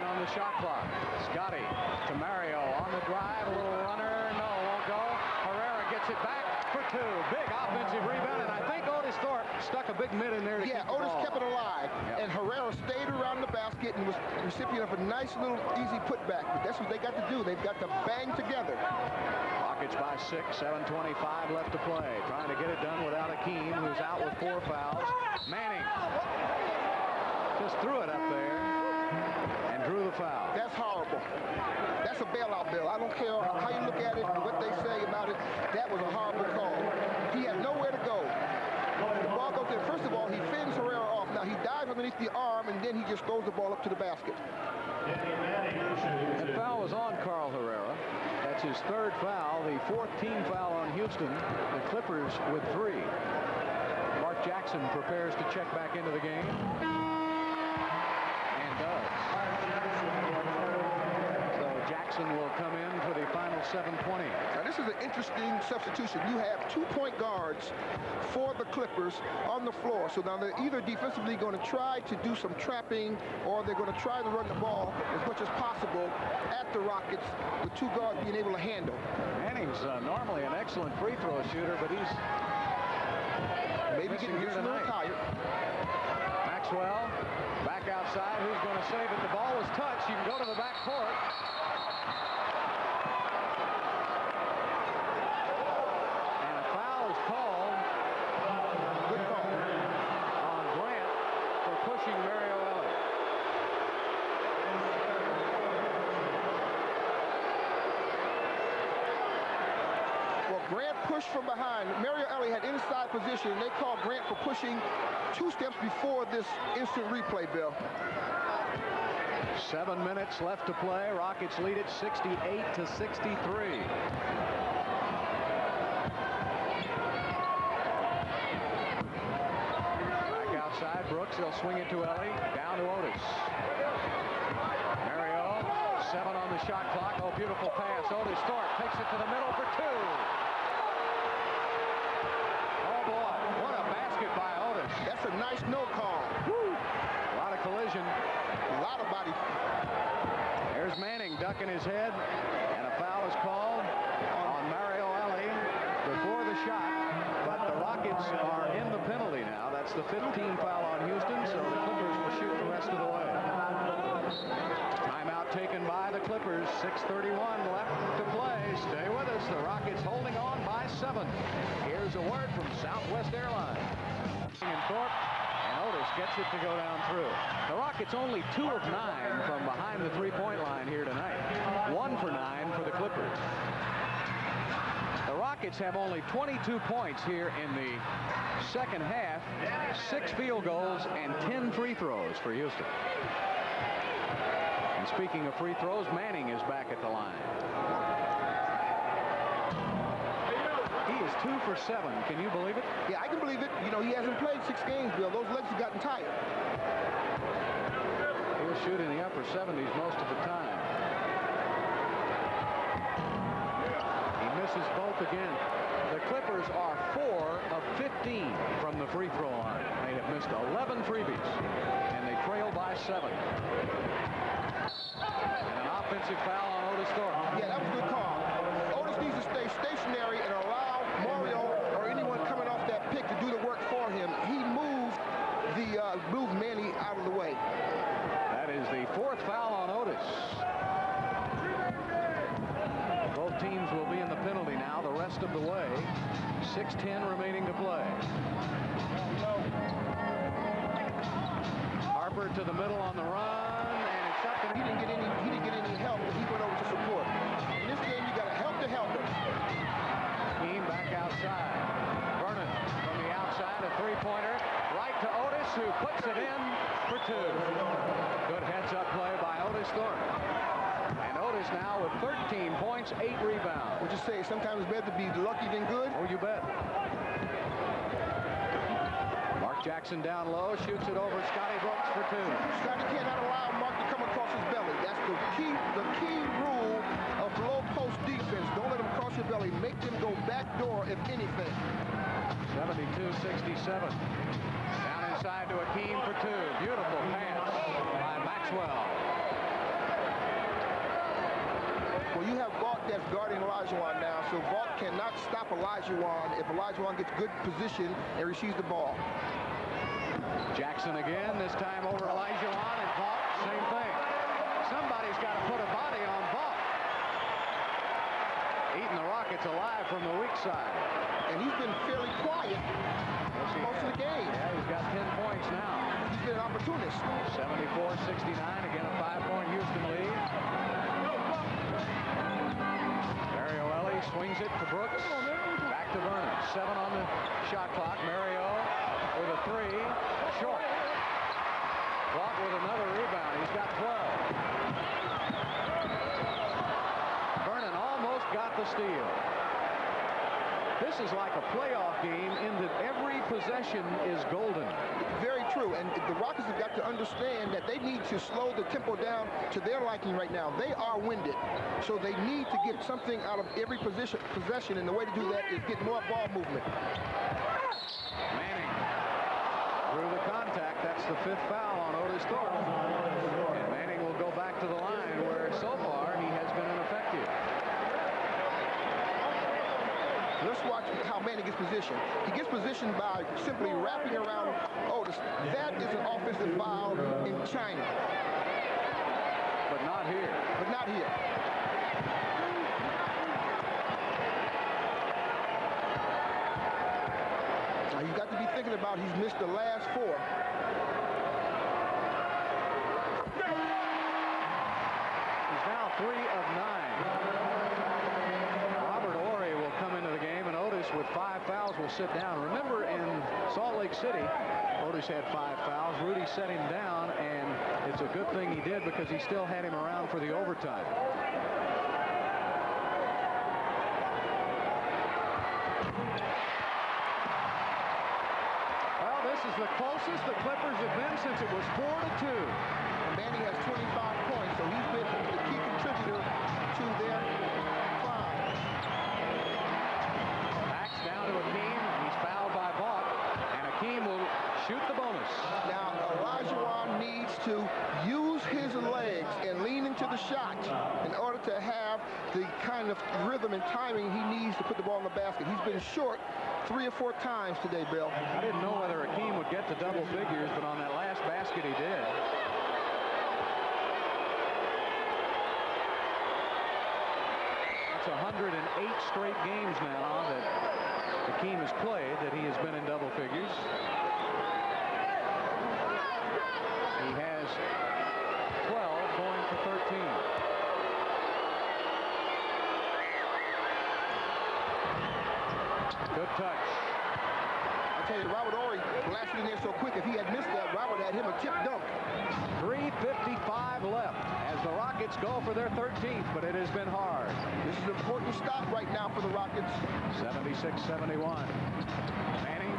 on the shot clock. Scotty to Mario on the drive. A little runner. No, won't go. Herrera gets it back for 2. Big offensive rebound, and I think Otis Thorpe stuck a big mid in there to keep the Otis ball. kept it alive. Yep. And Herrera stayed around the basket and was recipient of a nice little easy putback. But that's what they got to do. They've got to bang together. Rockets by 6, 7:25 left to play. Trying to get it done without Hakeem, who's out with 4 fouls. Manning just threw it up there and drew the foul. That's horrible. That's a bailout, Bill. I don't care how you look at it and what they say about it. That was a horrible call. He had nowhere to go. The ball goes in. First of all, he fins Herrera off. Now, he dives underneath the arm, and then he just throws the ball up to the basket. That foul was on Carl Herrera. That's his 3rd foul, the 4th team foul on Houston. The Clippers with 3. Mark Jackson prepares to check back into the game. And does. So Jackson will come in for the final 7:20. Now, this is an interesting substitution. You have 2-point guards for the Clippers on the floor. So now they're either defensively going to try to do some trapping, or they're going to try to run the ball as much as possible at the Rockets, with 2 guards being able to handle. And Manning's normally an excellent free throw shooter, but he's maybe getting here tonight. Tired. Maxwell back outside. Who's going to save it? The ball was touched. You can go to the back court. And a foul is called. Good call on Grant for pushing Mario Elie. Grant pushed from behind. Mario Elie had inside position, and they called Grant for pushing 2 steps before this instant replay, Bill. 7 minutes left to play. Rockets lead it 68-63. Back outside, Brooks. He'll swing it to Elie. Down to Otis. Mario, 7 on the shot clock. Oh, beautiful pass. Otis. Thorpe takes it to the middle for 2. That's a nice no call. Woo. A lot of collision. A lot of body. There's Manning ducking his head, and a foul is called on Mario Elie before the shot. But the Rockets are in the penalty now. That's the 15th foul on Houston, so the Clippers will shoot the rest of the way. Timeout taken by the Clippers. 6:31 left to play. Stay with us. The Rockets holding on by 7. Here's a word from Southwest Airlines. And Thorpe, and Otis gets it to go down through. The Rockets only 2 of 9 from behind the three-point line here tonight. 1 for 9 for the Clippers. The Rockets have only 22 points here in the second half, 6 field goals and 10 free throws for Houston. And speaking of free throws, Manning is back at the line. He is 2 for 7. Can you believe it? Yeah, I can believe it. You know, he hasn't played 6 games, Bill. Those legs have gotten tired. He was shooting the upper 70s most of the time. He misses both again. The Clippers are 4 of 15 from the free throw line. They have missed 11 freebies, and they trail by 7. And an offensive foul on Otis Thorpe. Yeah, that was a good call. Otis needs to stay stationary and allow Mario or anyone coming off that pick to do the work for him. He moved Manny out of the way. That is the 4th foul on Otis. Both teams will be in the penalty now the rest of the way. 6:10 remaining to play. Harper to the middle on the run, and it's up. He didn't get any help, but he went over to support. In this game, you got to help the helpers. Hakeem back outside. Vernon from the outside, a three-pointer. Right to Otis, who puts it in for 2. Good heads-up play by Otis Thorpe. And Otis now with 13 points, 8 rebounds. Would you say sometimes it's better to be lucky than good? Oh, you bet. Mark Jackson down low, shoots it over Scotty Brooks for 2. Scotty cannot allow Mark to come across his belly. That's the key rule of low post defense. Don't let them cross your belly. Make them go back door, if anything. 72-67. Down inside to Hakeem for 2. Beautiful pass by Maxwell. Well, you have Vaught that's guarding Olajuwon now, so Vaught cannot stop Olajuwon if Olajuwon gets good position and receives the ball. Jackson again, this time over Olajuwon, and Vaught, same thing. Somebody's got to put a body on Vaught. Eating the Rockets alive from the weak side. And he's been fairly quiet most of the game. Yeah, he's got 10 points now. He's been an opportunist. 74-69, again a 5-point Houston lead. Mario Elie swings it to Brooks. Back to Vernon. 7 on the shot clock. Mario with a 3. Short. Vaught with another rebound. He's got 12. Vernon almost got the steal. This is like a playoff game in that every possession is golden. Very true, and the Rockets have got to understand that they need to slow the tempo down to their liking right now. They are winded, so they need to get something out of every possession, and the way to do that is get more ball movement. Manning through the contact. That's the 5th foul on Otis Thorpe. And Manning will go back to the line where so far he has been ineffective. just watch how Manny gets positioned. He gets positioned by simply wrapping around Otis. That is an offensive foul in China. But not here. But not here. Now you got to be thinking about he's missed the last 4. He's now 3 of 9. Robert Horry will come into the game, and Otis with 5 fouls will sit down. Remember, in Salt Lake City, Otis had 5 fouls. Rudy set him down, and it's a good thing he did because he still had him around for the overtime. Well, this is the closest the Clippers have been since it was 4-2. And Manny has 25 points, so he's been the key contributor to their climb. Backs down to Hakeem. He's fouled by Vaught, and Hakeem will shoot the bonus. Now, Olajuwon needs to use his legs and lean into the shot in order to have the kind of rhythm and timing he needs to put the ball in the basket. He's been short 3 or 4 times today, Bill. I didn't know whether Hakeem would get to double figures, but on that last basket he did. That's 108 straight games now that Hakeem has played that he has been in double figures. He has 12 going for 13. Good touch. I tell you, Robert Horry blasted in there so quick. If he had missed that, Robert had him a tip dunk. 3:55 left as the Rockets go for their 13th, but it has been hard. This is an important stop right now for the Rockets. 76-71. Manning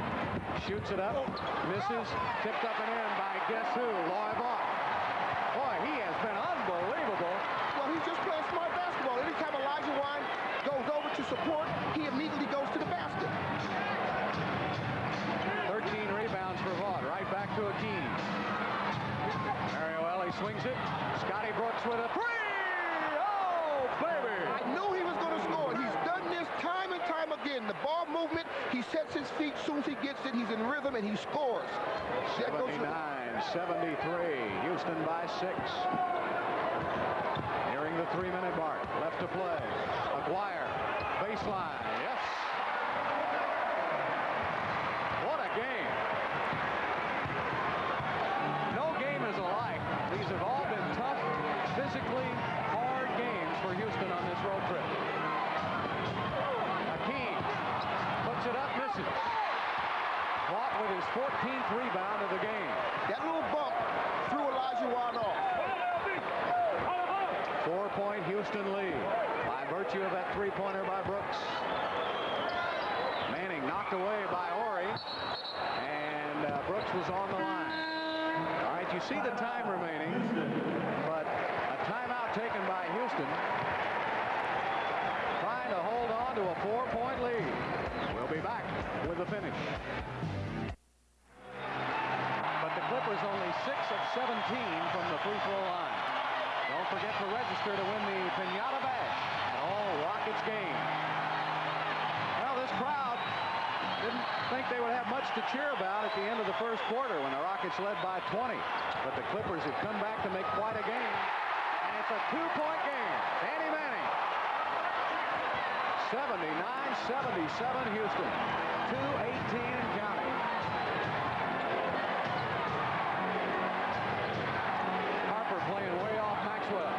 shoots it up, misses, tipped up and in by guess who? Vaught. Boy, he has been unbelievable. Well, he's just playing smart basketball. Anytime Olajuwon goes over to support, he immediately goes to the basket. 13 rebounds for Vaught. Right back to Hakeem. Elie swings it. Scotty Brooks with a 3! Oh, baby! I knew he was going to score. He's done this time and time again. The ball movement, he sets his feet. As soon as he gets it, he's in rhythm and he scores. 79-73. Houston by 6. Nearing the 3-minute mark. Left to play. Aguirre. Baseline. Yes. What a game. No game is alike. These have all been tough, physically hard games for Houston on this road trip. Hakeem puts it up, misses. Vaught with his 14th rebound of the game. That little bump threw Olajuwon off. 4-point Houston lead by virtue of that 3-pointer by Brooks. Manning knocked away by Horry, and Brooks was on the line. All right, you see the time remaining, but a timeout taken by Houston, trying to hold on to a 4-point lead. We'll be back with the finish. But the Clippers only 6 of 17 from the free throw line. Don't forget to register to win the Pinata Badge at all Rockets games. Well, this crowd didn't think they would have much to cheer about at the end of the first quarter when the Rockets led by 20. But the Clippers have come back to make quite a game. And it's a 2-point game. Danny Manning. 79-77 Houston. 2:18 and counting. Harper playing way off Maxwell.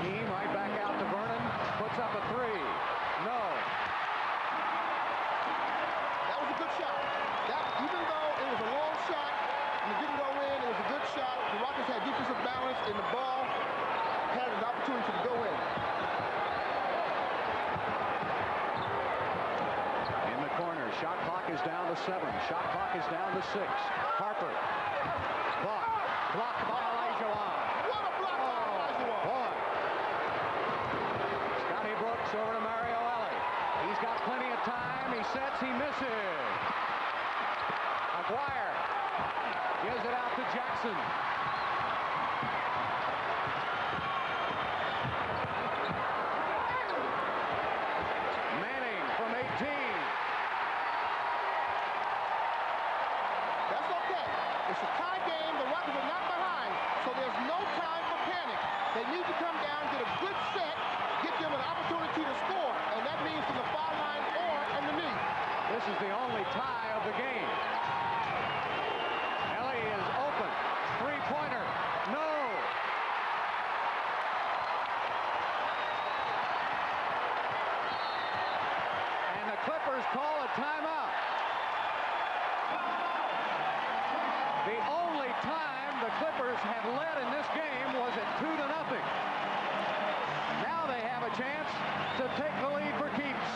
Hakeem right back out to Vernon. Puts up a 3. No. That was a good shot. Even though it was a long shot and it didn't go in, it was a good shot. The Rockets had defensive balance and the ball had an opportunity to go in. In the corner, shot clock is down to 7. Shot clock is down to 6. Harper. Blocked by Olajuwon. What a block by Olajuwon. Boy. Scotty Brooks over to Elie. He's got plenty of time. He sets, he misses. Aguirre gives it out to Jackson. this is the only tie of the game. Elie is open. Three-pointer. No. And the Clippers call a timeout. The only time the Clippers have led in this game was at 2-0. Now they have a chance to take the lead for keeps.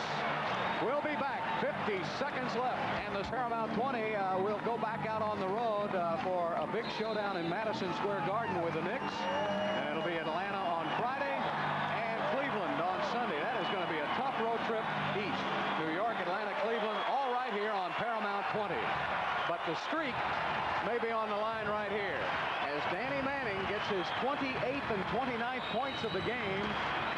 We'll be back. 50 seconds left, and the Paramount 20 will go back out on the road for a big showdown in Madison Square Garden with the Knicks. And it'll be Atlanta on Friday and Cleveland on Sunday. That is going to be a tough road trip east. New York, Atlanta, Cleveland, all right here on Paramount 20. But the streak may be on the line right here as Danny Manning gets his 28th and 29th points of the game.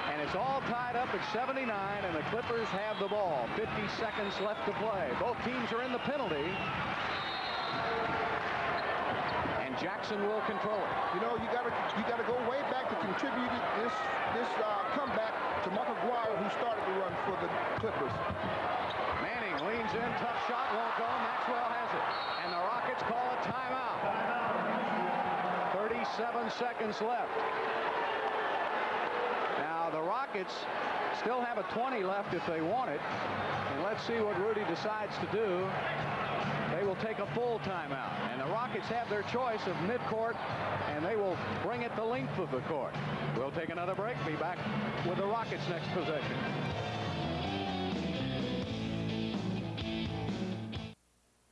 And it's all tied up at 79, and the Clippers have the ball. 50 seconds left to play. Both teams are in the penalty. And Jackson will control it. You know, you gotta go way back to contribute this comeback to Mark Aguirre, who started the run for the Clippers. Manning leans in, tough shot, won't go. Maxwell has it. And the Rockets call a timeout. 37 seconds left. Now the Rockets still have a 20 left if they want it. And let's see what Rudy decides to do. They will take a full timeout. And the Rockets have their choice of midcourt, and they will bring it the length of the court. We'll take another break. Be back with the Rockets' next possession.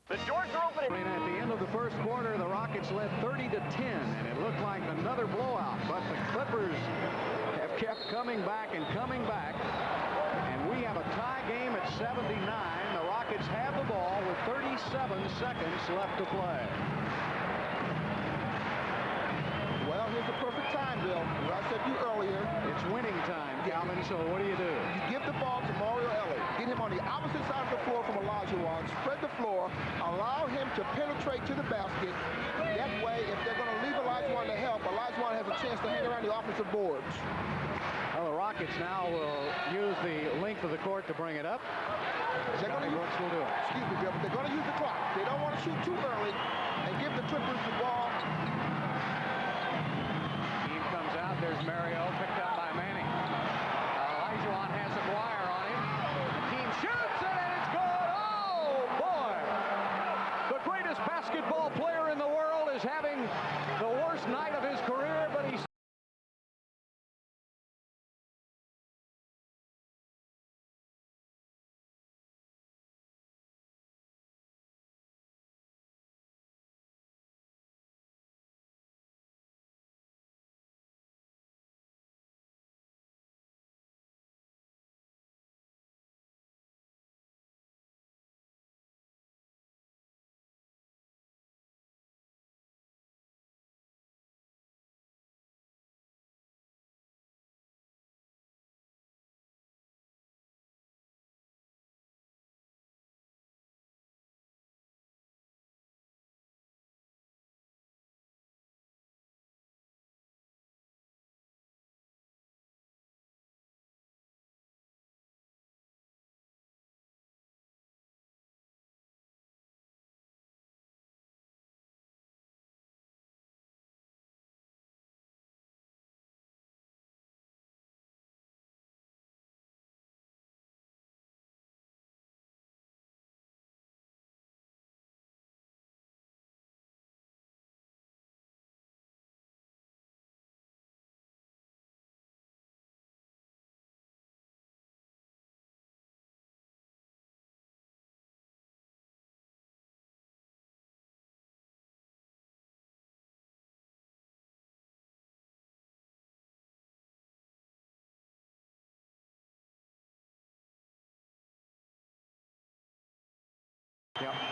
The doors are opening. At the end of the first quarter, the Rockets led 30-10, and it looked like another blowout. But the Clippers have kept coming back and coming back. And we have a tie game at 79. The Rockets have the ball with 37 seconds left to play. Well, here's the perfect time, Bill. As I said to you earlier, It's winning time, Calvin, so what do? you give the ball to Mario Elie. Get him on the opposite side of the floor from Olajuwon. Spread the floor. Allow him to penetrate to the basket. That way, if they're going to leave Olajuwon to help, Olajuwon has a chance to hang around the offensive boards. Well, the Rockets now will use the length of the court to bring it up. They're going to use, Brooks will do it. excuse me, Bill, but they're going to use the clock. They don't want to shoot too early and give the Clippers the ball. Team comes out. There's Mario, picked up by Manning. Olajuwon has Aguirre on him. Hakeem shoots it, and it's good. Oh, boy. The greatest basketball player in the world is having the worst night of his career, but he's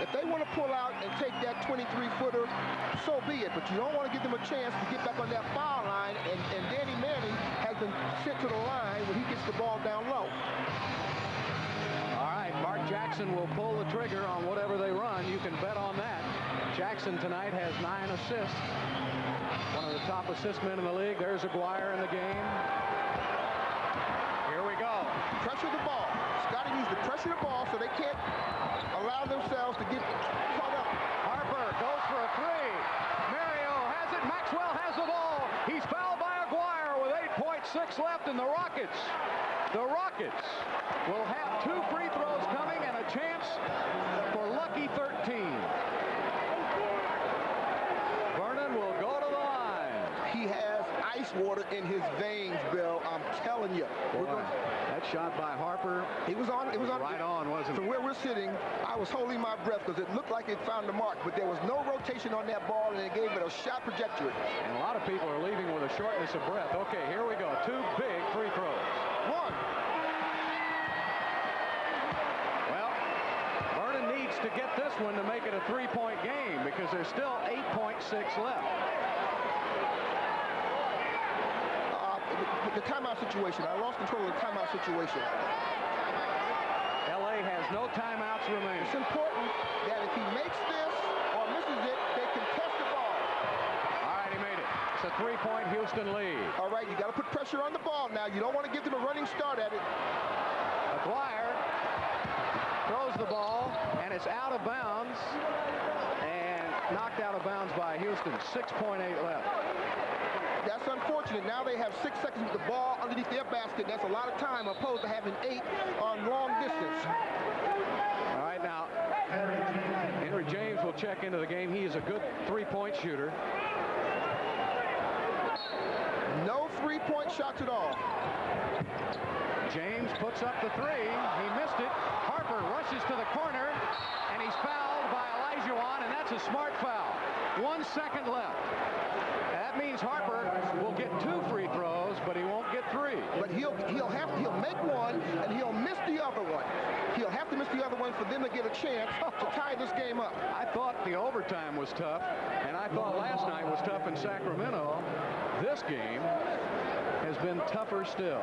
If they want to pull out and take that 23-footer, so be it. But you don't want to give them a chance to get back on that foul line. And Danny Manning has been sent to the line when he gets the ball down low. all right. Mark Jackson will pull the trigger on whatever they run. You can bet on that. Jackson tonight has 9 assists. One of the top assist men in the league. There's Aguirre in the game. Here we go. pressure the ball. Scotty needs to pressure the ball so they can't allow themselves to get caught up. Harper goes for a three. Mario has it. Maxwell has the ball. He's fouled by Aguirre with 8.6 left, and the Rockets will have 2 free throws coming and a chance for lucky 13. Vernon will go to the line. He has ice water in his veins, Bill. I'm telling you. That shot by Harper. It was on. Right on, wasn't it? From where we're sitting, I was holding my breath because it looked like it found the mark, but there was no rotation on that ball, and it gave it a shot trajectory. And a lot of people are leaving with a shortness of breath. Okay, here we go. 2 big free throws. 1. Well, Vernon needs to get this one to make it a 3-point game because there's still 8.6 left. The timeout situation. I lost control of the timeout situation. LA has no timeouts remaining. It's important that if he makes this or misses it, they can test the ball. All right, he made it. It's a 3-point Houston lead. All right, you got to put pressure on the ball now. You don't want to give them a running start at it. Aguirre throws the ball, and it's out of bounds and knocked out of bounds by Houston. 6.8 left. That's unfortunate. Now they have 6 seconds with the ball underneath their basket. That's a lot of time opposed to having 8 on long distance. All right, now, Henry James will check into the game. He is a good 3-point shooter. No 3-point shots at all. James puts up the 3. He missed it. Harper rushes to the corner, and he's fouled by Olajuwon, and that's a smart foul. 1 second left. That means Harper will get 2 free throws, but he won't get 3. But he'll make one, and he'll miss the other one. He'll have to miss the other one for them to get a chance to tie this game up. I thought the overtime was tough, and I thought last night was tough in Sacramento. This game has been tougher still.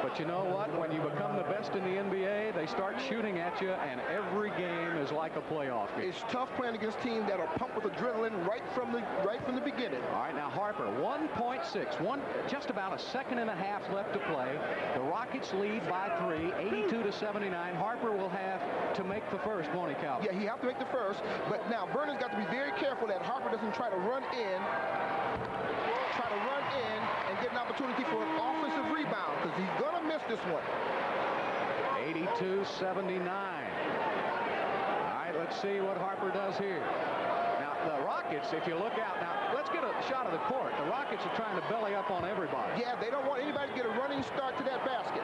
But you know what? When you become the best in the NBA, they start shooting at you, and every game is like a playoff game. It's tough playing against teams that'll pump with adrenaline right from the beginning. All right, now Harper, 1.6, just about a second and a half left to play. The Rockets lead by 3, 82-79. Harper will have to make the first, won't he, Calvin? Yeah, he have to make the first. But now Vernon's got to be very careful that Harper doesn't try to run in and get an opportunity for an offensive rebound, because he's going to miss this one. 82-79. All right, let's see what Harper does here. Now, the Rockets, if you look out, now, let's get a shot of the court. The Rockets are trying to belly up on everybody. Yeah, they don't want anybody to get a running start to that basket.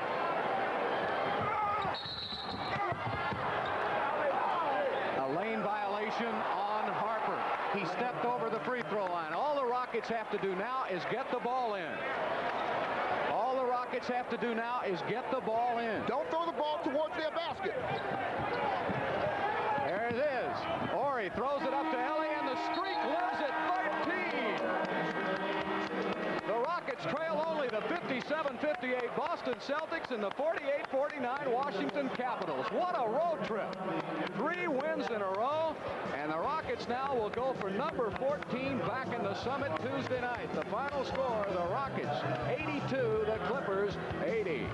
A lane violation on Harper. He stepped over the free throw line. All the Rockets have to do now is get the ball in. All the Rockets have to do now is get the ball in. Don't throw the ball towards their basket. There it is. Horry throws it up to Elie, and the streak lives at 13. The Rockets trail only the 57-58 Boston Celtics and the 48-49 Washington Capitals. What a road trip. 3 wins in a row, and the Rockets now will go for number 14 back in the Summit Tuesday night. The final score, the Rockets 82, the Clippers 80.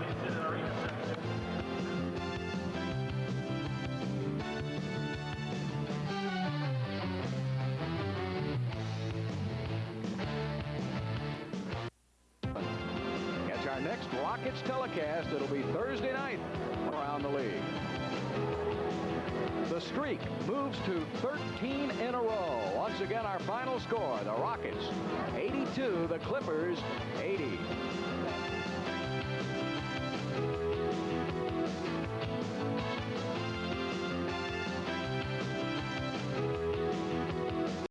Our next Rockets telecast, it'll be Thursday night around the league. The streak moves to 13 in a row. Once again, our final score, the Rockets 82, the Clippers 80.